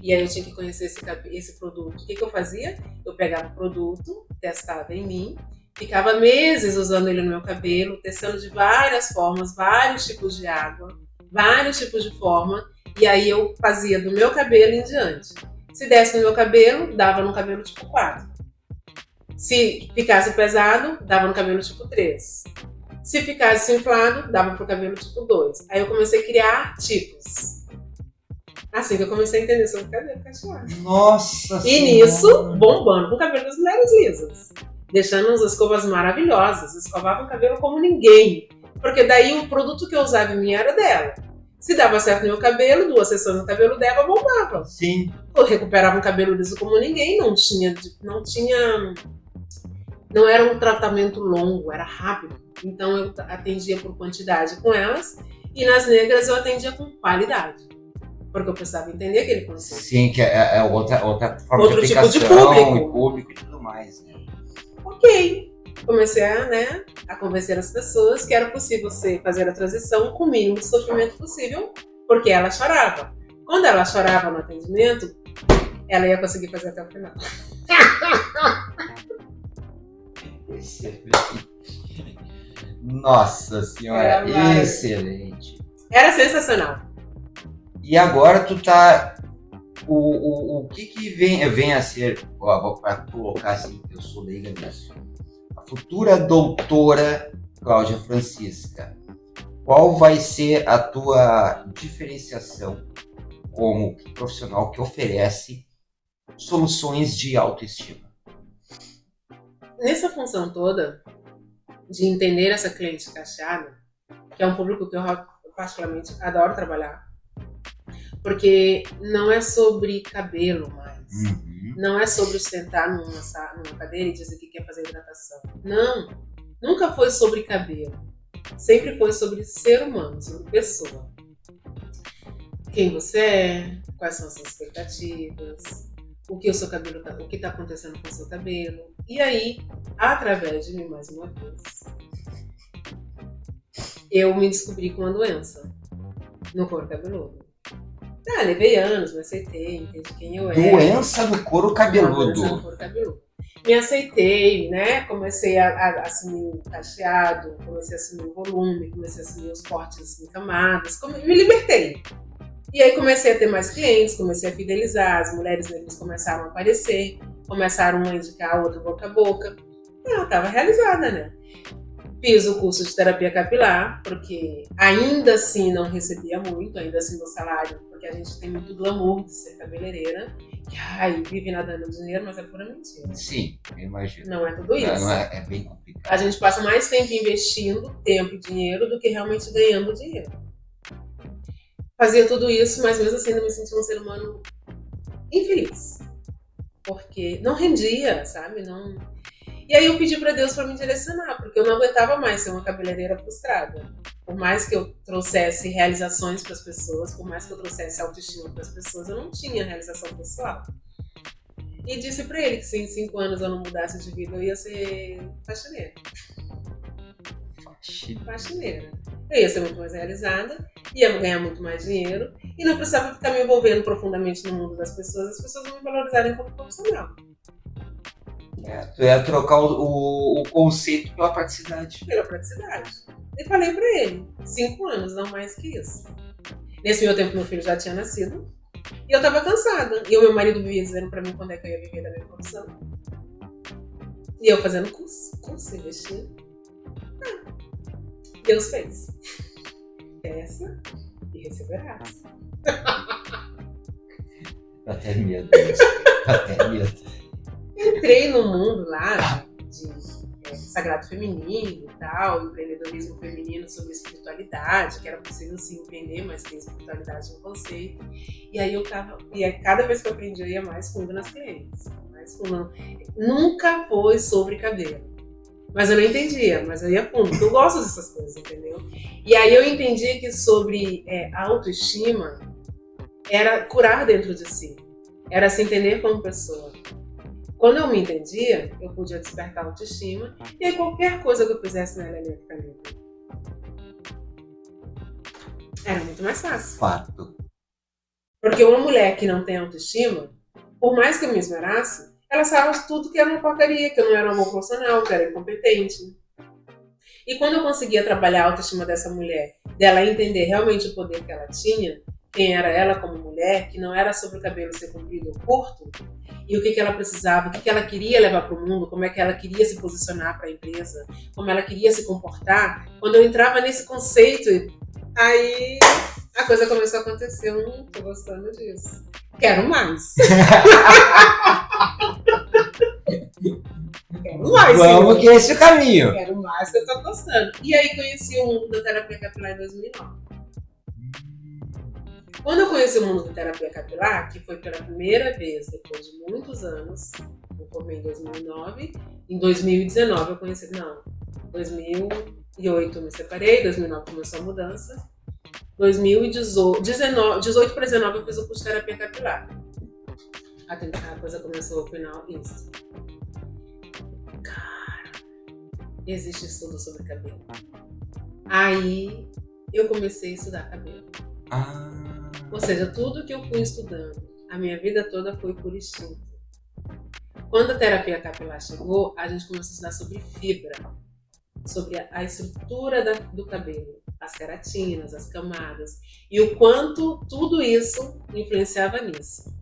E aí eu tinha que conhecer esse produto. O que eu fazia? Eu pegava o produto, testava em mim, ficava meses usando ele no meu cabelo, testando de várias formas, vários tipos de água, vários tipos de forma, e aí eu fazia do meu cabelo em diante. Se desse no meu cabelo, dava no cabelo tipo 4. Se ficasse pesado, dava no cabelo tipo 3. Se ficasse inflado, dava pro cabelo tipo 2. Aí eu comecei a criar tipos. Assim que eu comecei a entender sobre o cabelo cacheado. Nossa E nisso, bombando com o cabelo das mulheres lisas. Deixando as escovas maravilhosas. Escovava o cabelo como ninguém. Porque daí o produto que eu usava em mim era dela. Se dava certo no meu cabelo, 2 sessões no cabelo dela, bombava. Sim. Eu recuperava um cabelo liso como ninguém. Não era um tratamento longo, era rápido. Então eu atendia por quantidade com elas. E nas negras eu atendia com qualidade. Porque eu precisava entender aquele conceito. Sim, que é outra forma Outro de aplicação. tipo de público e tudo mais, né? Ok. Comecei a convencer as pessoas que era possível fazer a transição com o mínimo de sofrimento possível, porque ela chorava. Quando ela chorava no atendimento, ela ia conseguir fazer até o final. Nossa senhora, excelente. Era sensacional. E agora tu tá... O que vem a ser, para colocar assim, eu sou leiga nisso, a futura doutora Cláudia Francisca, qual vai ser a tua diferenciação como profissional que oferece soluções de autoestima? Nessa função toda, de entender essa cliente cacheada, que é um público que eu particularmente adoro trabalhar, porque não é sobre cabelo mais. Não é sobre sentar numa cadeira e dizer que quer fazer hidratação. Não, nunca foi sobre cabelo. Sempre foi sobre ser humano, sobre pessoa. Quem você é, quais são as suas expectativas, o que está acontecendo com o seu cabelo. E aí, através de mim, mais uma vez, eu me descobri com uma doença no couro cabeludo. Levei anos, me aceitei, entendi quem eu era. Doença no couro cabeludo. Doença no couro cabeludo. Me aceitei, né? Comecei a assumir o cacheado, comecei a assumir o volume, comecei a assumir os cortes em camadas, me libertei. E aí comecei a ter mais clientes, comecei a fidelizar, as mulheres negras começaram a aparecer, começaram uma a indicar a outra boca a boca. Eu estava realizada, né? Fiz o curso de terapia capilar, porque ainda assim não recebia muito, ainda assim no salário, porque a gente tem muito glamour de ser cabeleireira, que vive nadando dinheiro, mas é pura mentira. Sim, eu imagino. Não é tudo isso. Não é bem complicado. A gente passa mais tempo investindo tempo e dinheiro do que realmente ganhando dinheiro. Fazia tudo isso, mas mesmo assim não me sentia um ser humano infeliz. Porque não rendia, sabe? Não... E aí eu pedi para Deus para me direcionar, porque eu não aguentava mais ser uma cabeleireira frustrada. Por mais que eu trouxesse realizações para as pessoas, por mais que eu trouxesse autoestima para as pessoas, eu não tinha realização pessoal. E disse para ele que se em 5 anos eu não mudasse de vida, eu ia ser faxineira. Faxineira. Eu ia ser muito mais realizada, ia ganhar muito mais dinheiro e não precisava ficar me envolvendo profundamente no mundo das pessoas, as pessoas não me valorizarem como profissional. Tu ia trocar o conceito pela praticidade. Pela praticidade. E falei pra ele, 5 anos, não mais que isso. Nesse meu tempo, meu filho já tinha nascido. E eu tava cansada. E o meu marido vivia dizendo pra mim quando é que eu ia viver da minha profissão. E eu fazendo curso, investindo. Deus fez. Peça e receberás. Até medo. Até medo. Entrei no mundo lá de sagrado feminino e tal, empreendedorismo feminino sobre espiritualidade, que era possível sim empreender, mas tem espiritualidade no conceito. E aí cada vez que eu aprendi, eu ia mais fundo nas clientes. mais fundo. Nunca foi sobre cabelo. Mas eu não entendia, mas eu ia fundo, porque eu gosto dessas coisas, entendeu? E aí eu entendi que sobre autoestima era curar dentro de si, era se entender como pessoa. Quando eu me entendia, eu podia despertar a autoestima, e aí qualquer coisa que eu fizesse nela ia ficar livre. Era muito mais fácil. Fato. Porque uma mulher que não tem autoestima, por mais que eu me esmerasse, ela sabe tudo que era uma porcaria, que eu não era uma boa profissional, que eu era incompetente. E quando eu conseguia trabalhar a autoestima dessa mulher, dela entender realmente o poder que ela tinha, quem era ela como mulher, que não era sobre o cabelo ser comprido ou curto, e o que ela precisava, o que ela queria levar para o mundo, como é que ela queria se posicionar para a empresa, como ela queria se comportar, quando eu entrava nesse conceito, aí a coisa começou a acontecer. Eu não tô gostando disso. Quero mais. Quero mais. Vamos que esse é o caminho. Quero mais, que eu tô gostando. E aí conheci o mundo da terapia capilar em 2009. Quando eu conheci o mundo da terapia capilar, que foi pela primeira vez depois de muitos anos, eu formei em 2009, em 2019 eu conheci, não, 2008 eu me separei, 2009 começou a mudança, 2018 para 2019 eu fiz o curso de terapia capilar. A coisa começou no final, isso. Cara, existe estudo sobre cabelo. Aí eu comecei a estudar cabelo. Ou seja, tudo que eu fui estudando, a minha vida toda foi por instinto. Quando a terapia capilar chegou, a gente começou a estudar sobre fibra, sobre a estrutura do cabelo, as queratinas, as camadas, e o quanto tudo isso influenciava nisso.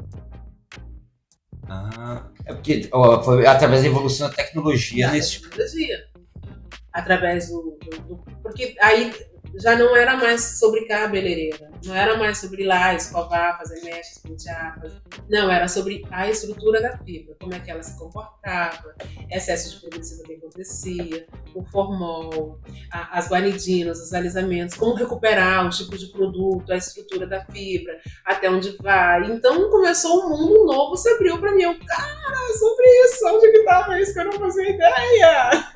É porque foi através da evolução da tecnologia nesse tipo. Através porque aí já não era mais sobre cabeleireira, não era mais sobre ir lá, escovar, fazer mechas, pentear, não, era sobre a estrutura da fibra, como é que ela se comportava, excesso de produtivo que acontecia, o formol, as guanidinas, os alisamentos, como recuperar os tipos de produto, a estrutura da fibra, até onde vai. Então começou um mundo novo, se abriu pra mim. Eu, cara, sobre isso, onde que tava isso que eu não fazia ideia?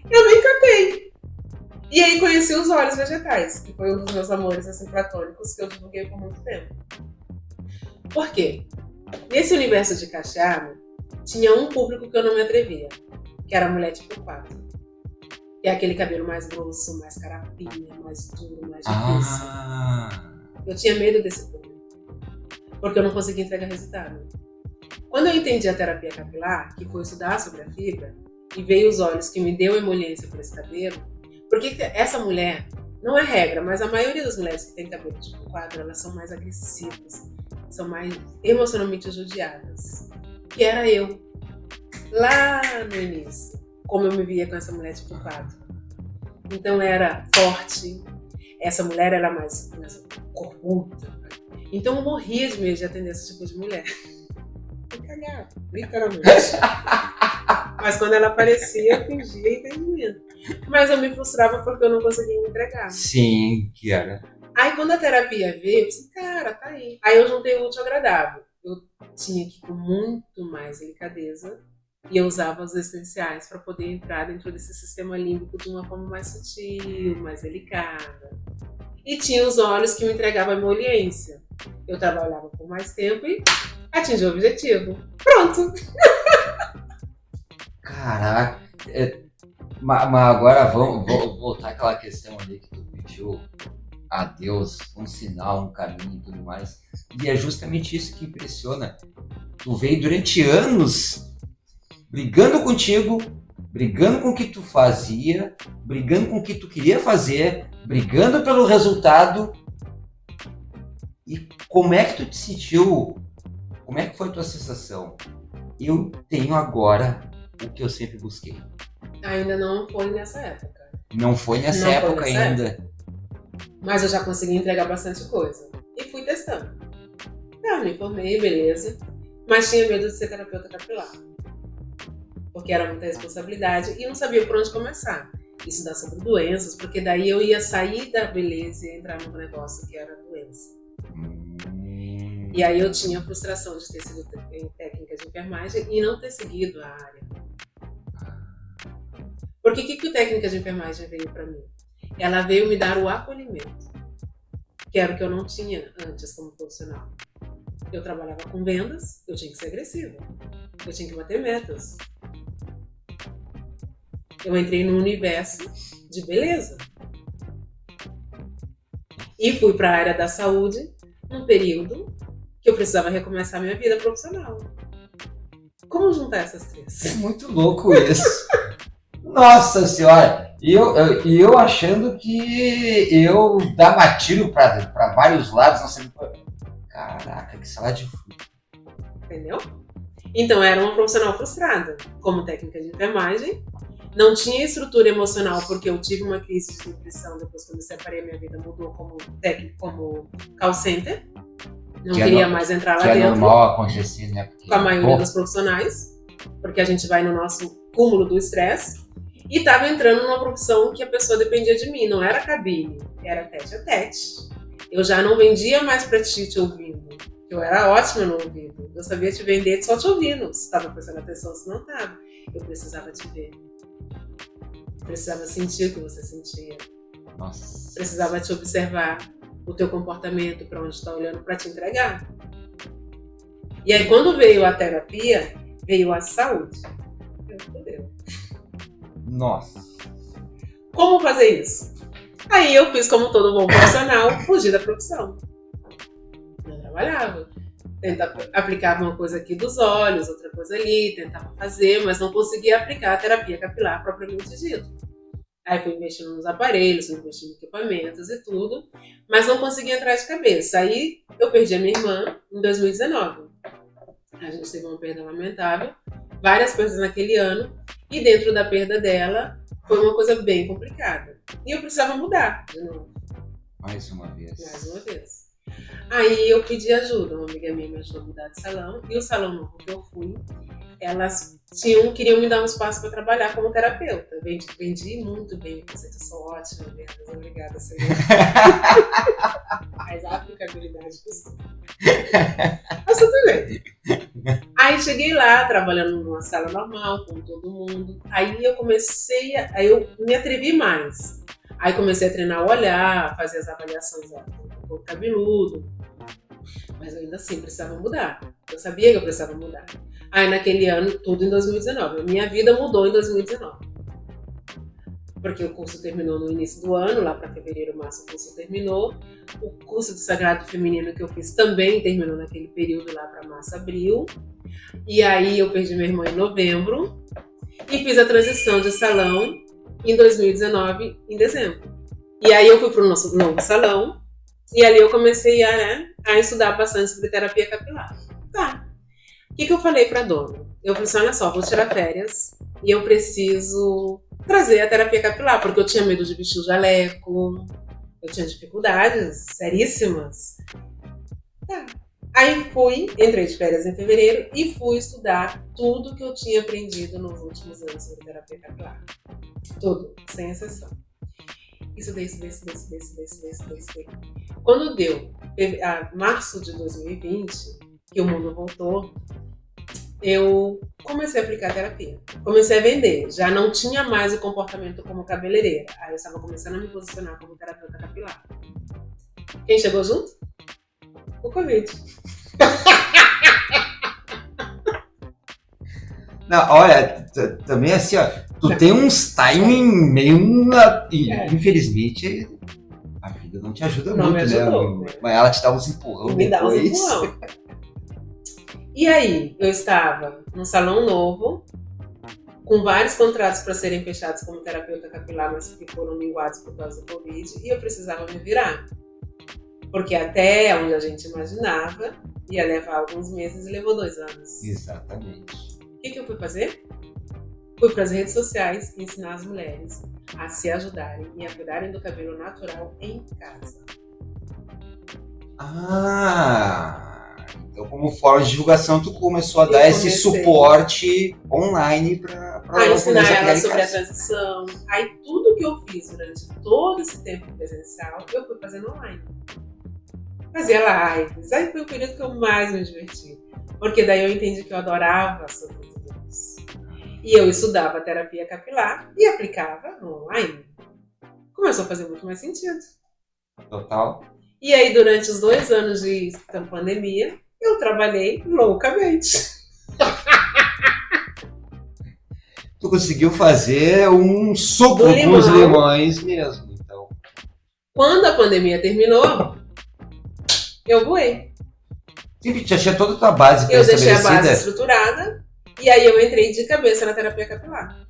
Eu nem catei. E aí conheci os óleos vegetais, que foi um dos meus amores assim, platônicos que eu divulguei por muito tempo. Por quê? Nesse universo de cacheado, tinha um público que eu não me atrevia, que era a mulher tipo 4. Que é aquele cabelo mais grosso, mais carapinha, mais duro, mais difícil. Eu tinha medo desse público, porque eu não conseguia entregar resultado. Quando eu entendi a terapia capilar, que foi estudar sobre a fibra, e veio os óleos que me deu emoliência para esse cabelo, porque essa mulher, não é regra, mas a maioria das mulheres que tem cabelo tipo 4, elas são mais agressivas, são mais emocionalmente judiadas. Que era eu, lá no início, como eu me via com essa mulher tipo 4. Então era forte, essa mulher era mais corputa. Então eu morria de medo de atender esse tipo de mulher. Eu cagava, literalmente. Mas quando ela aparecia, eu fingia entendimento. Mas eu me frustrava porque eu não conseguia me entregar. Sim, que era. Aí quando a terapia veio, eu pensei, cara, tá aí. Aí eu juntei o útil ao agradável. Eu tinha que ir com muito mais delicadeza e eu usava os essenciais para poder entrar dentro desse sistema límbico de uma forma mais sutil, mais delicada. E tinha os óleos que me entregavam a emoliência. Eu trabalhava por mais tempo e atingi o objetivo. Pronto! Caraca, mas agora vamos voltar àquela questão ali que tu pediu a Deus um sinal, um caminho e tudo mais. E é justamente isso que impressiona. Tu veio durante anos brigando contigo, brigando com o que tu fazia, brigando com o que tu queria fazer, brigando pelo resultado. E como é que tu te sentiu? Como é que foi a tua sensação? Eu tenho agora o que eu sempre busquei. Ainda não foi nessa época. Não foi nessa época ainda. Mas eu já consegui entregar bastante coisa. E fui testando. Me formei, beleza. Mas tinha medo de ser terapeuta capilar. Porque era muita responsabilidade e não sabia por onde começar. Estudar sobre doenças, porque daí eu ia sair da beleza e entrar num negócio que era doença. E aí eu tinha a frustração de ter sido técnica técnica de enfermagem e não ter seguido a área. Porque o que a técnica de enfermagem veio para mim? Ela veio me dar o acolhimento, que era o que eu não tinha antes como profissional. Eu trabalhava com vendas, eu tinha que ser agressiva, eu tinha que bater metas. Eu entrei num universo de beleza. E fui para a área da saúde num período que eu precisava recomeçar minha vida profissional. Como juntar essas três? É muito louco isso. Nossa senhora! E eu achando que eu dava tiro para vários lados, não sei. Caraca, que salada de fruta. Entendeu? Então, era uma profissional frustrada, como técnica de enfermagem. Não tinha estrutura emocional, porque eu tive uma crise de depressão depois que eu me separei, minha vida mudou como técnico, como call center. Não queria mais entrar lá dentro. Que é normal acontecer, né? Porque, com a maioria dos profissionais, porque a gente vai no nosso cúmulo do estresse. E estava entrando numa profissão que a pessoa dependia de mim, não era cabine, era tete a tete. Eu já não vendia mais para ti te ouvindo. Eu era ótima no ouvido. Eu sabia te vender só te ouvindo. Se estava prestando atenção, se não estava. Eu precisava te ver. Precisava sentir o que você sentia. Nossa. Precisava te observar, o teu comportamento, para onde está olhando, para te entregar. E aí, quando veio a terapia, veio a saúde. Meu Deus. Nossa. Como fazer isso? Aí eu fiz como todo bom profissional, fugir da profissão. Eu trabalhava. Aplicava uma coisa aqui dos olhos, outra coisa ali, tentava fazer, mas não conseguia aplicar a terapia capilar propriamente dito. Aí fui investindo nos aparelhos, fui investindo em equipamentos e tudo, mas não conseguia entrar de cabeça. Aí eu perdi a minha irmã em 2019. A gente teve uma perda lamentável, várias perdas naquele ano, e dentro da perda dela foi uma coisa bem complicada. E eu precisava mudar de novo. Mais uma vez. Aí eu pedi ajuda, uma amiga minha me ajudou a mudar de salão, e o salão novo que eu fui, elas queriam me dar um espaço para trabalhar como terapeuta. Vendi muito bem, eu sou ótima, Deus, obrigada, Senhor. Mas a aplicabilidade custou. Mas tudo bem. Aí cheguei lá, trabalhando numa sala normal, com todo mundo. Aí eu me atrevi mais. Aí comecei a treinar o olhar, fazer as avaliações do corpo cabeludo. Mas ainda assim, precisava mudar. Eu sabia que eu precisava mudar. Aí naquele ano, tudo em 2019. A minha vida mudou em 2019. Porque o curso terminou no início do ano, lá para fevereiro, março, o curso terminou. O curso de Sagrado Feminino que eu fiz também terminou naquele período, lá para março, abril. E aí eu perdi minha irmã em novembro. E fiz a transição de salão em 2019, em dezembro. E aí eu fui para o nosso novo salão. E ali eu comecei a estudar bastante sobre terapia capilar. Tá. O que eu falei para a dona? Eu falei assim, olha só, vou tirar férias e eu preciso trazer a terapia capilar, porque eu tinha medo de vestir o jaleco, eu tinha dificuldades seríssimas. Tá. Aí entrei de férias em fevereiro e fui estudar tudo que eu tinha aprendido nos últimos anos sobre terapia capilar. Tudo, sem exceção. Estudei. Quando deu março de 2020, que o mundo voltou, eu comecei a aplicar terapia. Comecei a vender. Já não tinha mais o comportamento como cabeleireira. Aí eu estava começando a me posicionar como terapeuta capilar. Quem chegou junto? O Covid. Não, olha, também assim, ó, tu tem uns timing meio... Infelizmente, a vida não te ajuda não muito, me ajudou, né? Mas ela te dá uns empurrão me dá uns depois. empurrão. E aí, eu estava num salão novo, com vários contratos para serem fechados como terapeuta capilar, mas que foram minguados por causa do Covid, e eu precisava me virar. Porque até onde a gente imaginava, ia levar alguns meses e levou 2 anos. Exatamente. O que eu fui fazer? Fui para as redes sociais ensinar as mulheres a se ajudarem e a cuidarem do cabelo natural em casa. Então como forma de divulgação tu começou a dar esse suporte online para ensinar elas sobre a transição. Aí tudo que eu fiz durante todo esse tempo presencial, eu fui fazendo online. fazia lives. Aí foi o período que eu mais me diverti. Porque daí eu entendi que eu adorava sobre tudo isso. E eu estudava terapia capilar e aplicava no online. Começou a fazer muito mais sentido. Total. E aí, durante os 2 anos de pandemia, eu trabalhei loucamente. Tu conseguiu fazer um suco Do com os limão. limões mesmo, então. Quando a pandemia terminou, eu voei. Sim, já tinha toda a tua base Eu deixei a base pré-estabelecida. estruturada e aí eu entrei de cabeça na terapia capilar.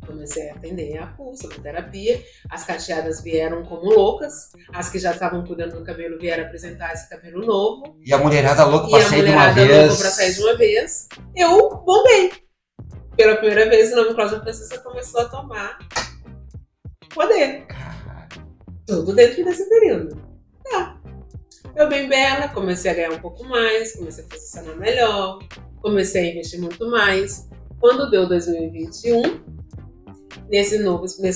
Comecei a atender a pulso, a terapia. As cacheadas vieram como loucas. As que já estavam cuidando do cabelo vieram apresentar esse cabelo novo. E a mulherada louca E pra a sair de uma mulherada vez. louca pra sair de uma vez. Eu bombei. Pela primeira vez, o nome Cláudia Francisca começou a tomar poder. Tudo dentro desse período. Tá. Eu bem bela, comecei a ganhar um pouco mais, comecei a posicionar melhor, comecei a investir muito mais. Quando deu 2021, nesse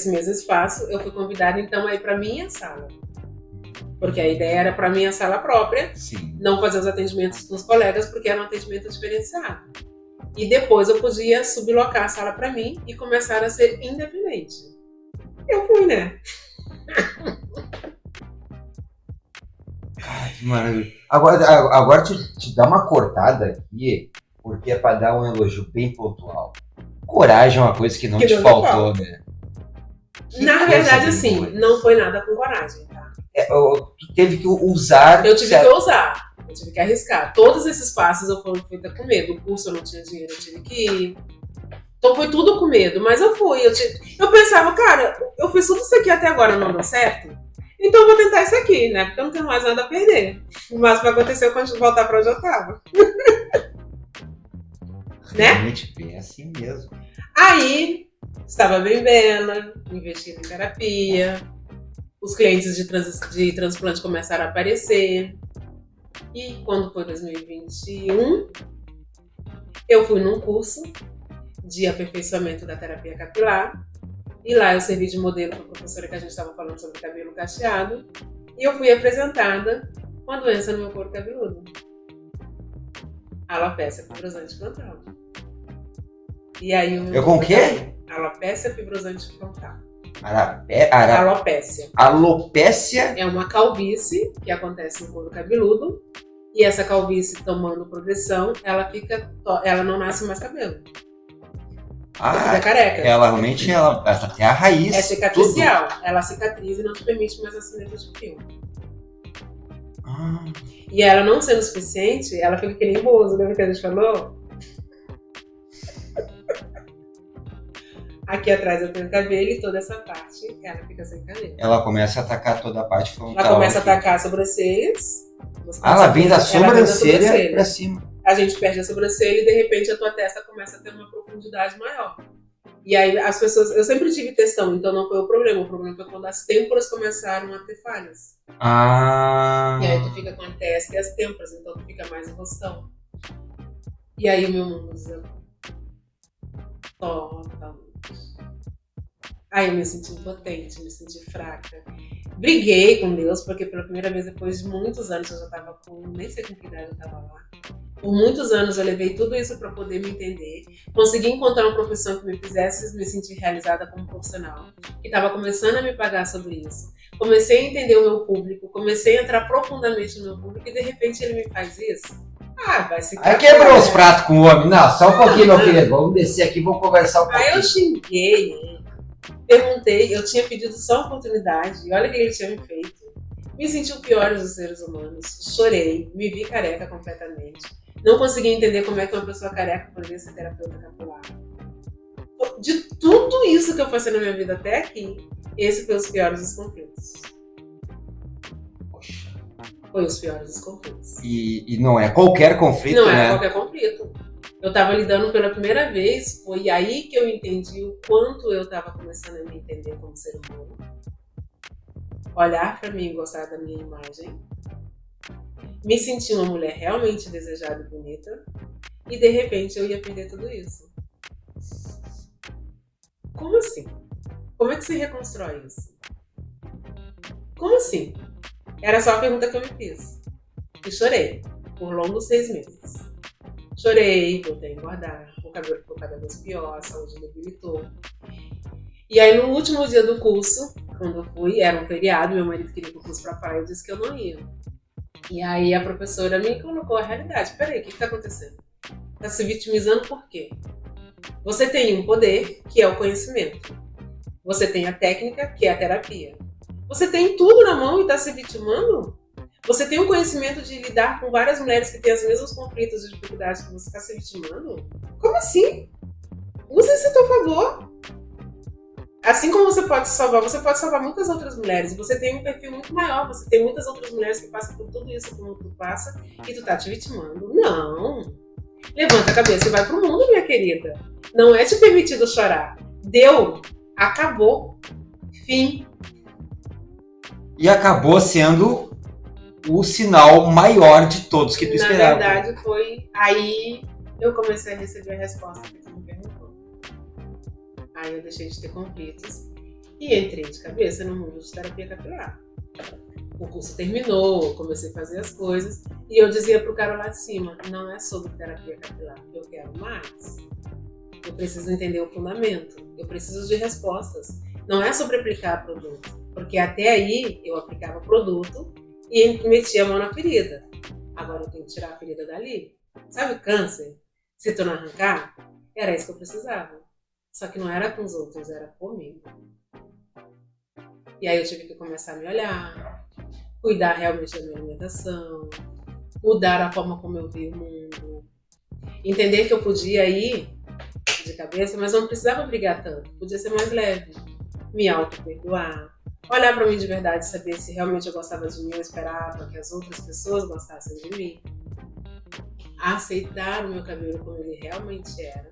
mesmo espaço, eu fui convidada então a ir para minha sala. Porque a ideia era para minha sala própria, Sim. não fazer os atendimentos com os colegas, porque era um atendimento diferenciado. E depois eu podia sublocar a sala para mim e começar a ser independente. Eu fui, né? Ai, que maravilha. Agora te dá uma cortada aqui, porque é pra dar um elogio bem pontual. Coragem é uma coisa que não Que te não me faltou, falta. né? Que Na coisa verdade, bem assim, boa. não foi nada com coragem, tá? Tu teve que usar. Eu tive que ousar, eu tive que arriscar. Todos esses passos eu fui feita com medo. O curso eu não tinha dinheiro, eu tive que ir. Então foi tudo com medo, mas eu fui. Eu pensava, cara, eu fiz tudo isso aqui até agora, não deu certo? Então eu vou tentar isso aqui, né? Porque eu não tenho mais nada a perder. O máximo vai acontecer quando eu voltar pra onde eu tava. Né? Realmente bem assim mesmo. Aí, estava bem bela, investindo em terapia, os clientes de transplante começaram a aparecer. E quando foi 2021, eu fui num curso de aperfeiçoamento da terapia capilar. E lá eu servi de modelo para a professora que a gente estava falando sobre cabelo cacheado. E eu fui apresentada com a doença no meu couro cabeludo. Alopecia fibrosante frontal. E aí Eu com o quê? Alopecia fibrosante frontal. Alopécia. Alopécia. É uma calvície que acontece no couro cabeludo. E essa calvície tomando progressão, ela não nasce mais cabelo. Fica careca. Ela realmente ela tem a raiz. É cicatricial. Tudo. Ela cicatriza e não te permite mais acender de fio. E ela não sendo suficiente, ela fica que nem bozo, lembra que a gente falou? Aqui atrás eu tenho cabelo e toda essa parte ela fica sem cabelo. Ela começa a atacar toda a parte frontal. Ela começa a atacar as sobrancelhas. Ela vem da sobrancelha pra cima. A gente perde a sobrancelha e de repente a tua testa começa a ter uma profundidade maior. E aí as pessoas... Eu sempre tive testão, então não foi o problema. O problema foi quando as têmporas começaram a ter falhas. E aí tu fica com a testa e as têmporas, então tu fica mais rostão. E aí o meu mundo desabou. Totalmente. Aí eu me senti impotente, me senti fraca. Briguei com Deus, porque pela primeira vez depois de muitos anos eu já tava com... Nem sei com que idade eu tava lá. Por muitos anos eu levei tudo isso para poder me entender. Consegui encontrar uma profissão que me fizesse me sentir realizada como profissional. Que estava começando a me pagar sobre isso. Comecei a entender o meu público, comecei a entrar profundamente no meu público e de repente ele me faz isso. Vai se aí quebrou os pratos com o homem. Não, só um pouquinho, meu querido. Vamos descer aqui, vamos conversar um pouquinho. Aí eu xinguei ele. Perguntei, eu tinha pedido só oportunidade. E olha o que ele tinha me feito. Me senti o pior dos seres humanos. Chorei, me vi careca completamente. Não consegui entender como é que uma pessoa careca poderia ser terapeuta capilar. De tudo isso que eu passei na minha vida até aqui, esse foi os piores dos conflitos. Foi os piores dos conflitos. E não é qualquer conflito, não né? Não é qualquer conflito. Eu tava lidando pela primeira vez, foi aí que eu entendi o quanto eu tava começando a me entender como ser humano. Olhar pra mim e gostar da minha imagem. Me sentir uma mulher realmente desejada e bonita. E de repente eu ia perder tudo isso. Como assim? Como é que se reconstrói isso? Como assim? Era só a pergunta que eu me fiz. E chorei por longos 6 meses. Chorei, voltei a engordar, o cabelo ficou cada vez pior, a saúde debilitou. E aí no último dia do curso, quando eu fui, era um feriado, meu marido queria que eu fosse pra praia, eu disse que eu não ia. E aí a professora me colocou a realidade. Peraí, o que tá acontecendo? Tá se vitimizando por quê? Você tem um poder, que é o conhecimento. Você tem a técnica, que é a terapia. Você tem tudo na mão e tá se vitimando? Você tem o conhecimento de lidar com várias mulheres que têm os mesmos conflitos e dificuldades que você está se vitimando? Como assim? Use isso a seu favor. Assim como você pode salvar muitas outras mulheres. Você tem um perfil muito maior, você tem muitas outras mulheres que passam por tudo isso como tu passa e tu tá te vitimando. Não. Levanta a cabeça e vai pro mundo, minha querida. Não é te permitido chorar. Deu. Acabou. Fim. E acabou sendo o sinal maior de todos que tu esperava. Na verdade, foi aí eu comecei a receber a resposta que tu me perguntou. Aí eu deixei de ter conflitos e entrei de cabeça no mundo de terapia capilar. O curso terminou, comecei a fazer as coisas e eu dizia pro cara lá de cima, não é sobre terapia capilar, eu quero mais. Eu preciso entender o fundamento, eu preciso de respostas. Não é sobre aplicar produto, porque até aí eu aplicava produto e metia a mão na ferida. Agora eu tenho que tirar a ferida dali. Sabe o câncer? Se tu não arrancar, era isso que eu precisava. Só que não era com os outros, era comigo. E aí eu tive que começar a me olhar, cuidar realmente da minha alimentação, mudar a forma como eu via o mundo, entender que eu podia ir de cabeça, mas não precisava brigar tanto, podia ser mais leve, me auto-perdoar, olhar pra mim de verdade, saber se realmente eu gostava de mim, eu esperava que as outras pessoas gostassem de mim, aceitar o meu cabelo como ele realmente era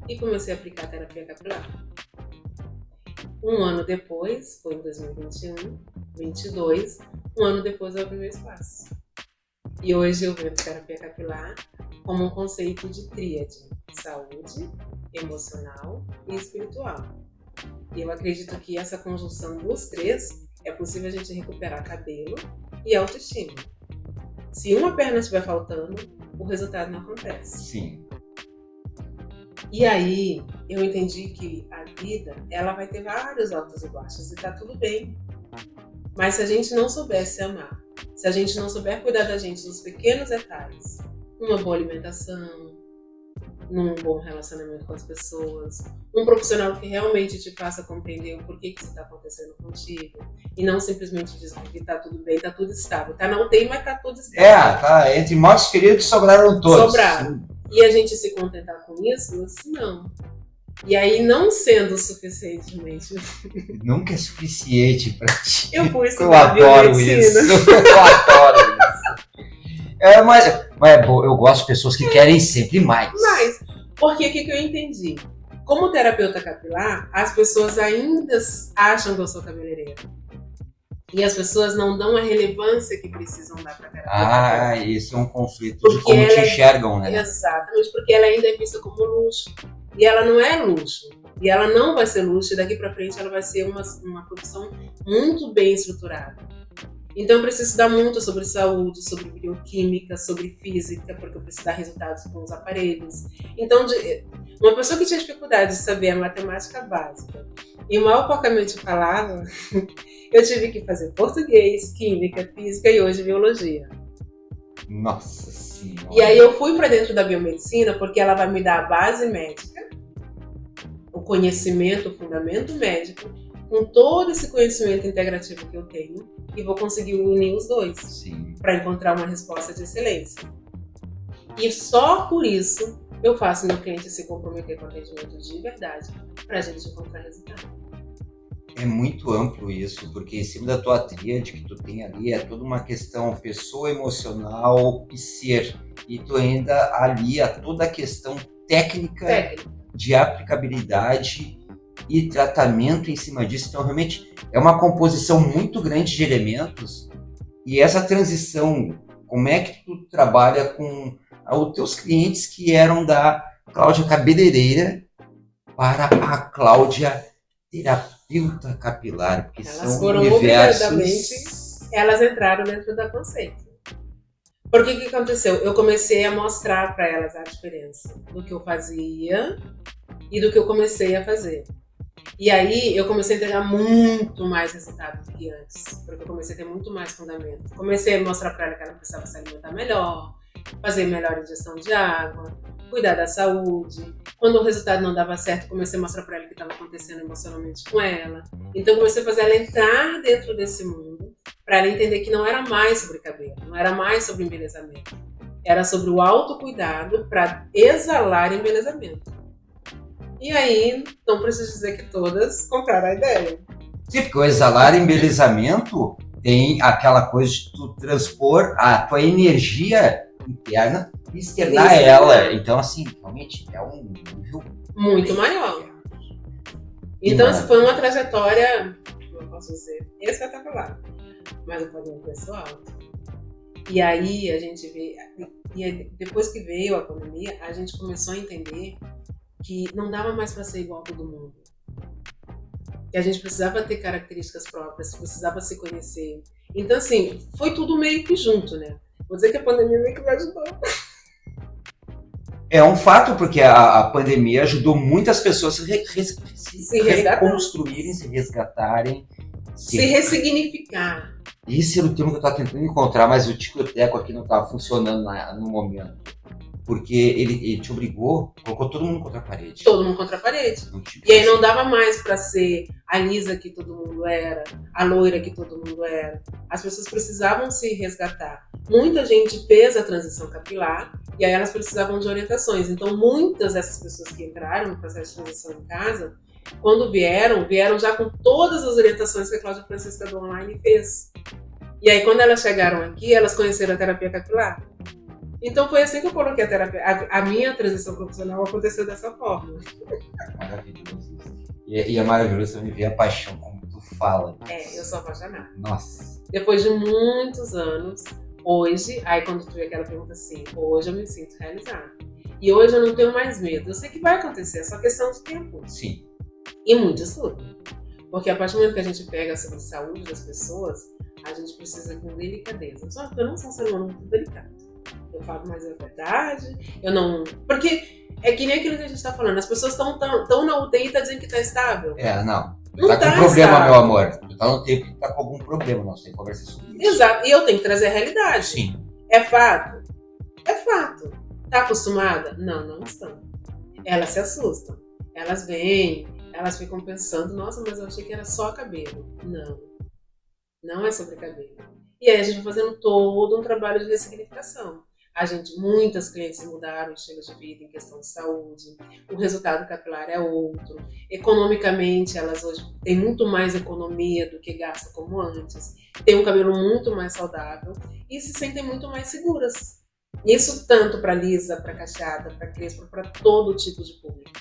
e comecei a aplicar a terapia capilar. Um ano depois, foi em 2021, 2022, um ano depois eu abri meu espaço. E hoje eu vejo terapia capilar como um conceito de tríade: saúde, emocional e espiritual. E eu acredito que essa conjunção dos três é possível a gente recuperar cabelo e autoestima. Se uma perna estiver faltando, o resultado não acontece. Sim. E aí eu entendi que a vida, ela vai ter vários altos e baixos e tá tudo bem. Mas se a gente não souber se amar, se a gente não souber cuidar da gente nos pequenos detalhes, uma boa alimentação, num bom relacionamento com as pessoas, um profissional que realmente te faça compreender o porquê que isso está acontecendo contigo e não simplesmente dizer que tá tudo bem, tá tudo estável. Tá, não tem, mas tá tudo estável. Tá. Entre mortos e feridos sobraram todos. Sobraram. E a gente se contentar com isso, assim, não. E aí, não sendo suficientemente... Nunca é suficiente pra ti. Eu fui Eu adoro isso. Eu adoro isso. Mas eu gosto de pessoas que querem sempre mais. Mas, porque o que eu entendi? Como terapeuta capilar, as pessoas ainda acham que eu sou cabeleireira. E as pessoas não dão a relevância que precisam dar para a terapia. Isso é um conflito porque de como te enxergam, né? Exatamente, porque ela ainda é vista como luxo. E ela não é luxo. E ela não vai ser luxo, e daqui para frente ela vai ser uma profissão muito bem estruturada. Então eu preciso estudar muito sobre saúde, sobre bioquímica, sobre física, porque eu preciso dar resultados com os aparelhos. Então, uma pessoa que tinha dificuldade de saber a matemática básica e mal porcamente falava, eu tive que fazer português, química, física e hoje biologia. Nossa Senhora! E aí eu fui para dentro da biomedicina porque ela vai me dar a base médica, o conhecimento, o fundamento médico, com todo esse conhecimento integrativo que eu tenho, e vou conseguir unir os dois para encontrar uma resposta de excelência. E só por isso eu faço meu cliente se comprometer com o atendimento de verdade para a gente encontrar resultado. É muito amplo isso, porque em cima da tua tríade que tu tem ali é toda uma questão pessoa, emocional e ser. E tu ainda alia toda a questão técnica. De aplicabilidade e tratamento em cima disso. Então, realmente, é uma composição muito grande de elementos. E essa transição, como é que tu trabalha com os teus clientes que eram da Cláudia cabeleireira para a Cláudia terapeuta capilar? Porque elas são foram universos... obrigadamente elas entraram dentro da Conceito. Porque o que aconteceu? Eu comecei a mostrar para elas a diferença do que eu fazia e do que eu comecei a fazer. E aí eu comecei a entregar muito mais resultado do que antes, porque eu comecei a ter muito mais fundamento. Comecei a mostrar para ela que ela precisava se alimentar melhor, fazer melhor ingestão de água, cuidar da saúde. Quando o resultado não dava certo, comecei a mostrar para ela o que estava acontecendo emocionalmente com ela. Então comecei a fazer ela entrar dentro desse mundo, para ela entender que não era mais sobre cabelo, não era mais sobre embelezamento. Era sobre o autocuidado para exalar embelezamento. E aí, não preciso dizer que todas compraram a ideia. Sim, porque o exalar embelezamento tem aquela coisa de tu transpor a tua energia interna e externar ela. Então, assim, realmente é um nível muito maior. Então, assim, foi uma trajetória, como eu posso dizer, espetacular. Mas eu falei um preço alto. E aí, a gente vê... E depois que veio a pandemia, a gente começou a entender que não dava mais para ser igual a todo mundo. Que a gente precisava ter características próprias, precisava se conhecer. Então, assim, foi tudo meio que junto, né? Vou dizer que a pandemia meio que me ajudou. É um fato, porque a pandemia ajudou muitas pessoas a se reconstruírem, se resgatarem. Se ressignificar. Esse era o termo que eu estava tentando encontrar, mas o tico-teco aqui não estava funcionando no momento. Porque ele te obrigou, colocou todo mundo contra a parede. Todo mundo contra a parede. E aí não dava mais para ser a lisa que todo mundo era, a loira que todo mundo era. As pessoas precisavam se resgatar. Muita gente fez a transição capilar e aí elas precisavam de orientações. Então muitas dessas pessoas que entraram no processo de transição em casa, quando vieram já com todas as orientações que a Cláudia Francisca do Online fez. E aí quando elas chegaram aqui, elas conheceram a terapia capilar. Então foi assim que eu coloquei a terapia. A minha transição profissional aconteceu dessa forma. Maravilhoso. E é maravilhoso você ver a paixão, como tu fala. Eu sou apaixonada. Nossa. Depois de muitos anos, hoje, aí quando tu vê aquela pergunta assim, hoje eu me sinto realizada. E hoje eu não tenho mais medo. Eu sei que vai acontecer, é só questão de tempo. Sim. E muito estudo. Porque a partir do momento que a gente pega sobre a saúde das pessoas, a gente precisa com delicadeza. Só que eu não sou um ser humano muito delicado. Eu falo mais a verdade, eu não... Porque é que nem aquilo que a gente tá falando, as pessoas estão na UTI e tá dizendo que tá estável. Não. Não tá com problema, estável. Meu amor. Tu tá no tempo que tá com algum problema, nós temos que conversar sobre isso. Exato, e eu tenho que trazer a realidade. Sim. É fato? É fato. Tá acostumada? Não estão. Elas se assustam. Elas vêm, elas ficam pensando, nossa, mas eu achei que era só cabelo. Não é sobre cabelo. E aí a gente vai fazendo todo um trabalho de ressignificação. Muitas clientes mudaram o estilo de vida em questão de saúde, o resultado capilar é outro. Economicamente, elas hoje têm muito mais economia do que gastam como antes, têm um cabelo muito mais saudável e se sentem muito mais seguras. Isso tanto para lisa, para cacheada, para crespo, para todo tipo de público.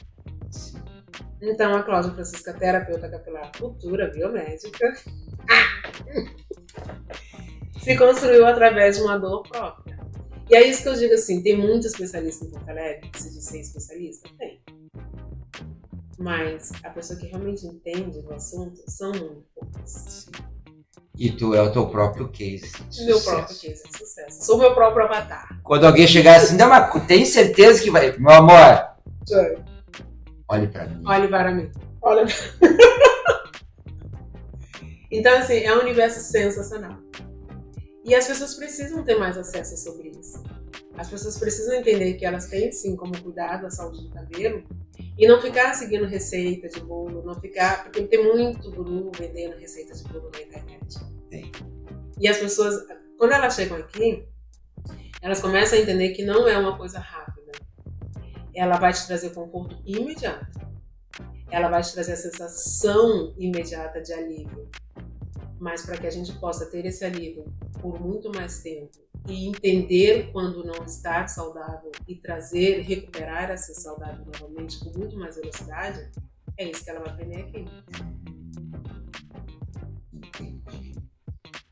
Então, a Cláudia Francisca, terapeuta capilar futura biomédica, se construiu através de uma dor própria. E é isso que eu digo assim, tem muito especialista em Porto Alegre, que se diz ser especialista? Tem. Mas a pessoa que realmente entende do assunto são muito poucas. E tu é o teu próprio case de meu sucesso. Próprio case de sucesso. Sou meu próprio avatar. Quando alguém chegar assim, tem certeza que vai... Meu amor, olhe pra mim. Olhe para mim. Olha. Então, assim, é um universo sensacional. E as pessoas precisam ter mais acesso sobre isso. As pessoas precisam entender que elas têm, sim, como cuidar da saúde do cabelo e não ficar seguindo receita de bolo, não ficar... Porque tem muito guru vendendo receita de bolo na internet. Sim. E as pessoas, quando elas chegam aqui, elas começam a entender que não é uma coisa rápida. Ela vai te trazer conforto imediato. Ela vai te trazer a sensação imediata de alívio. Mas para que a gente possa ter esse alívio por muito mais tempo e entender quando não estar saudável e recuperar a ser saudável novamente com muito mais velocidade, é isso que ela vai aprender aqui.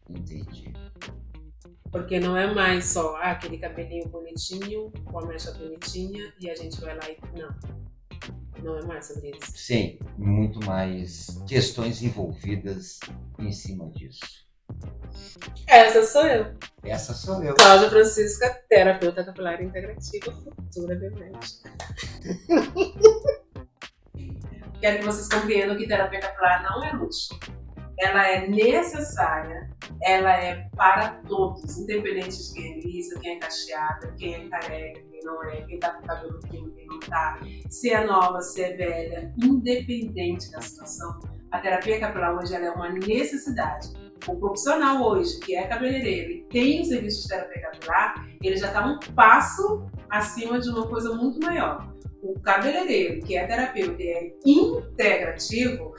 Entendi. Porque não é mais só aquele cabelinho bonitinho, com a mecha bonitinha e a gente vai lá e... Não é mais sobre isso. Sim, muito mais questões envolvidas em cima disso. Essa sou eu. Essa sou eu. Cláudia Francisca, terapeuta capilar integrativa, futura biomédica. Quero que vocês compreendam que terapia capilar não é luxo. Ela é necessária, ela é para todos, independente de quem é lisa, quem é cacheada, quem é careca, quem não é, quem tá com cabelo fino, quem não tá, se é nova, se é velha, independente da situação. A terapia capilar hoje ela é uma necessidade. O profissional hoje, que é cabeleireiro e tem o serviço de terapia capilar, ele já está um passo acima de uma coisa muito maior. O cabeleireiro, que é terapeuta e é integrativo,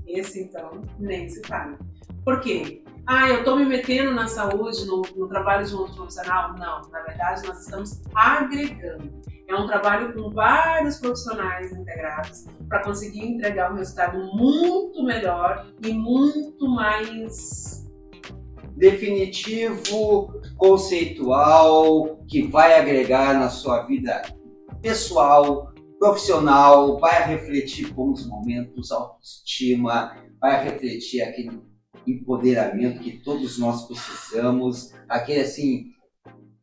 esse então nem se fala. Por quê? Eu estou me metendo na saúde, no trabalho de um outro profissional? Não, na verdade nós estamos agregando. É um trabalho com vários profissionais integrados para conseguir entregar um resultado muito melhor e muito mais definitivo, conceitual, que vai agregar na sua vida pessoal, profissional, vai refletir bons momentos, autoestima, vai refletir aquele empoderamento que todos nós precisamos, aquele assim,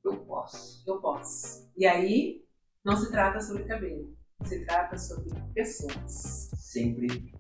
eu posso. Eu posso. E aí, não se trata sobre cabelo, se trata sobre pessoas. Sempre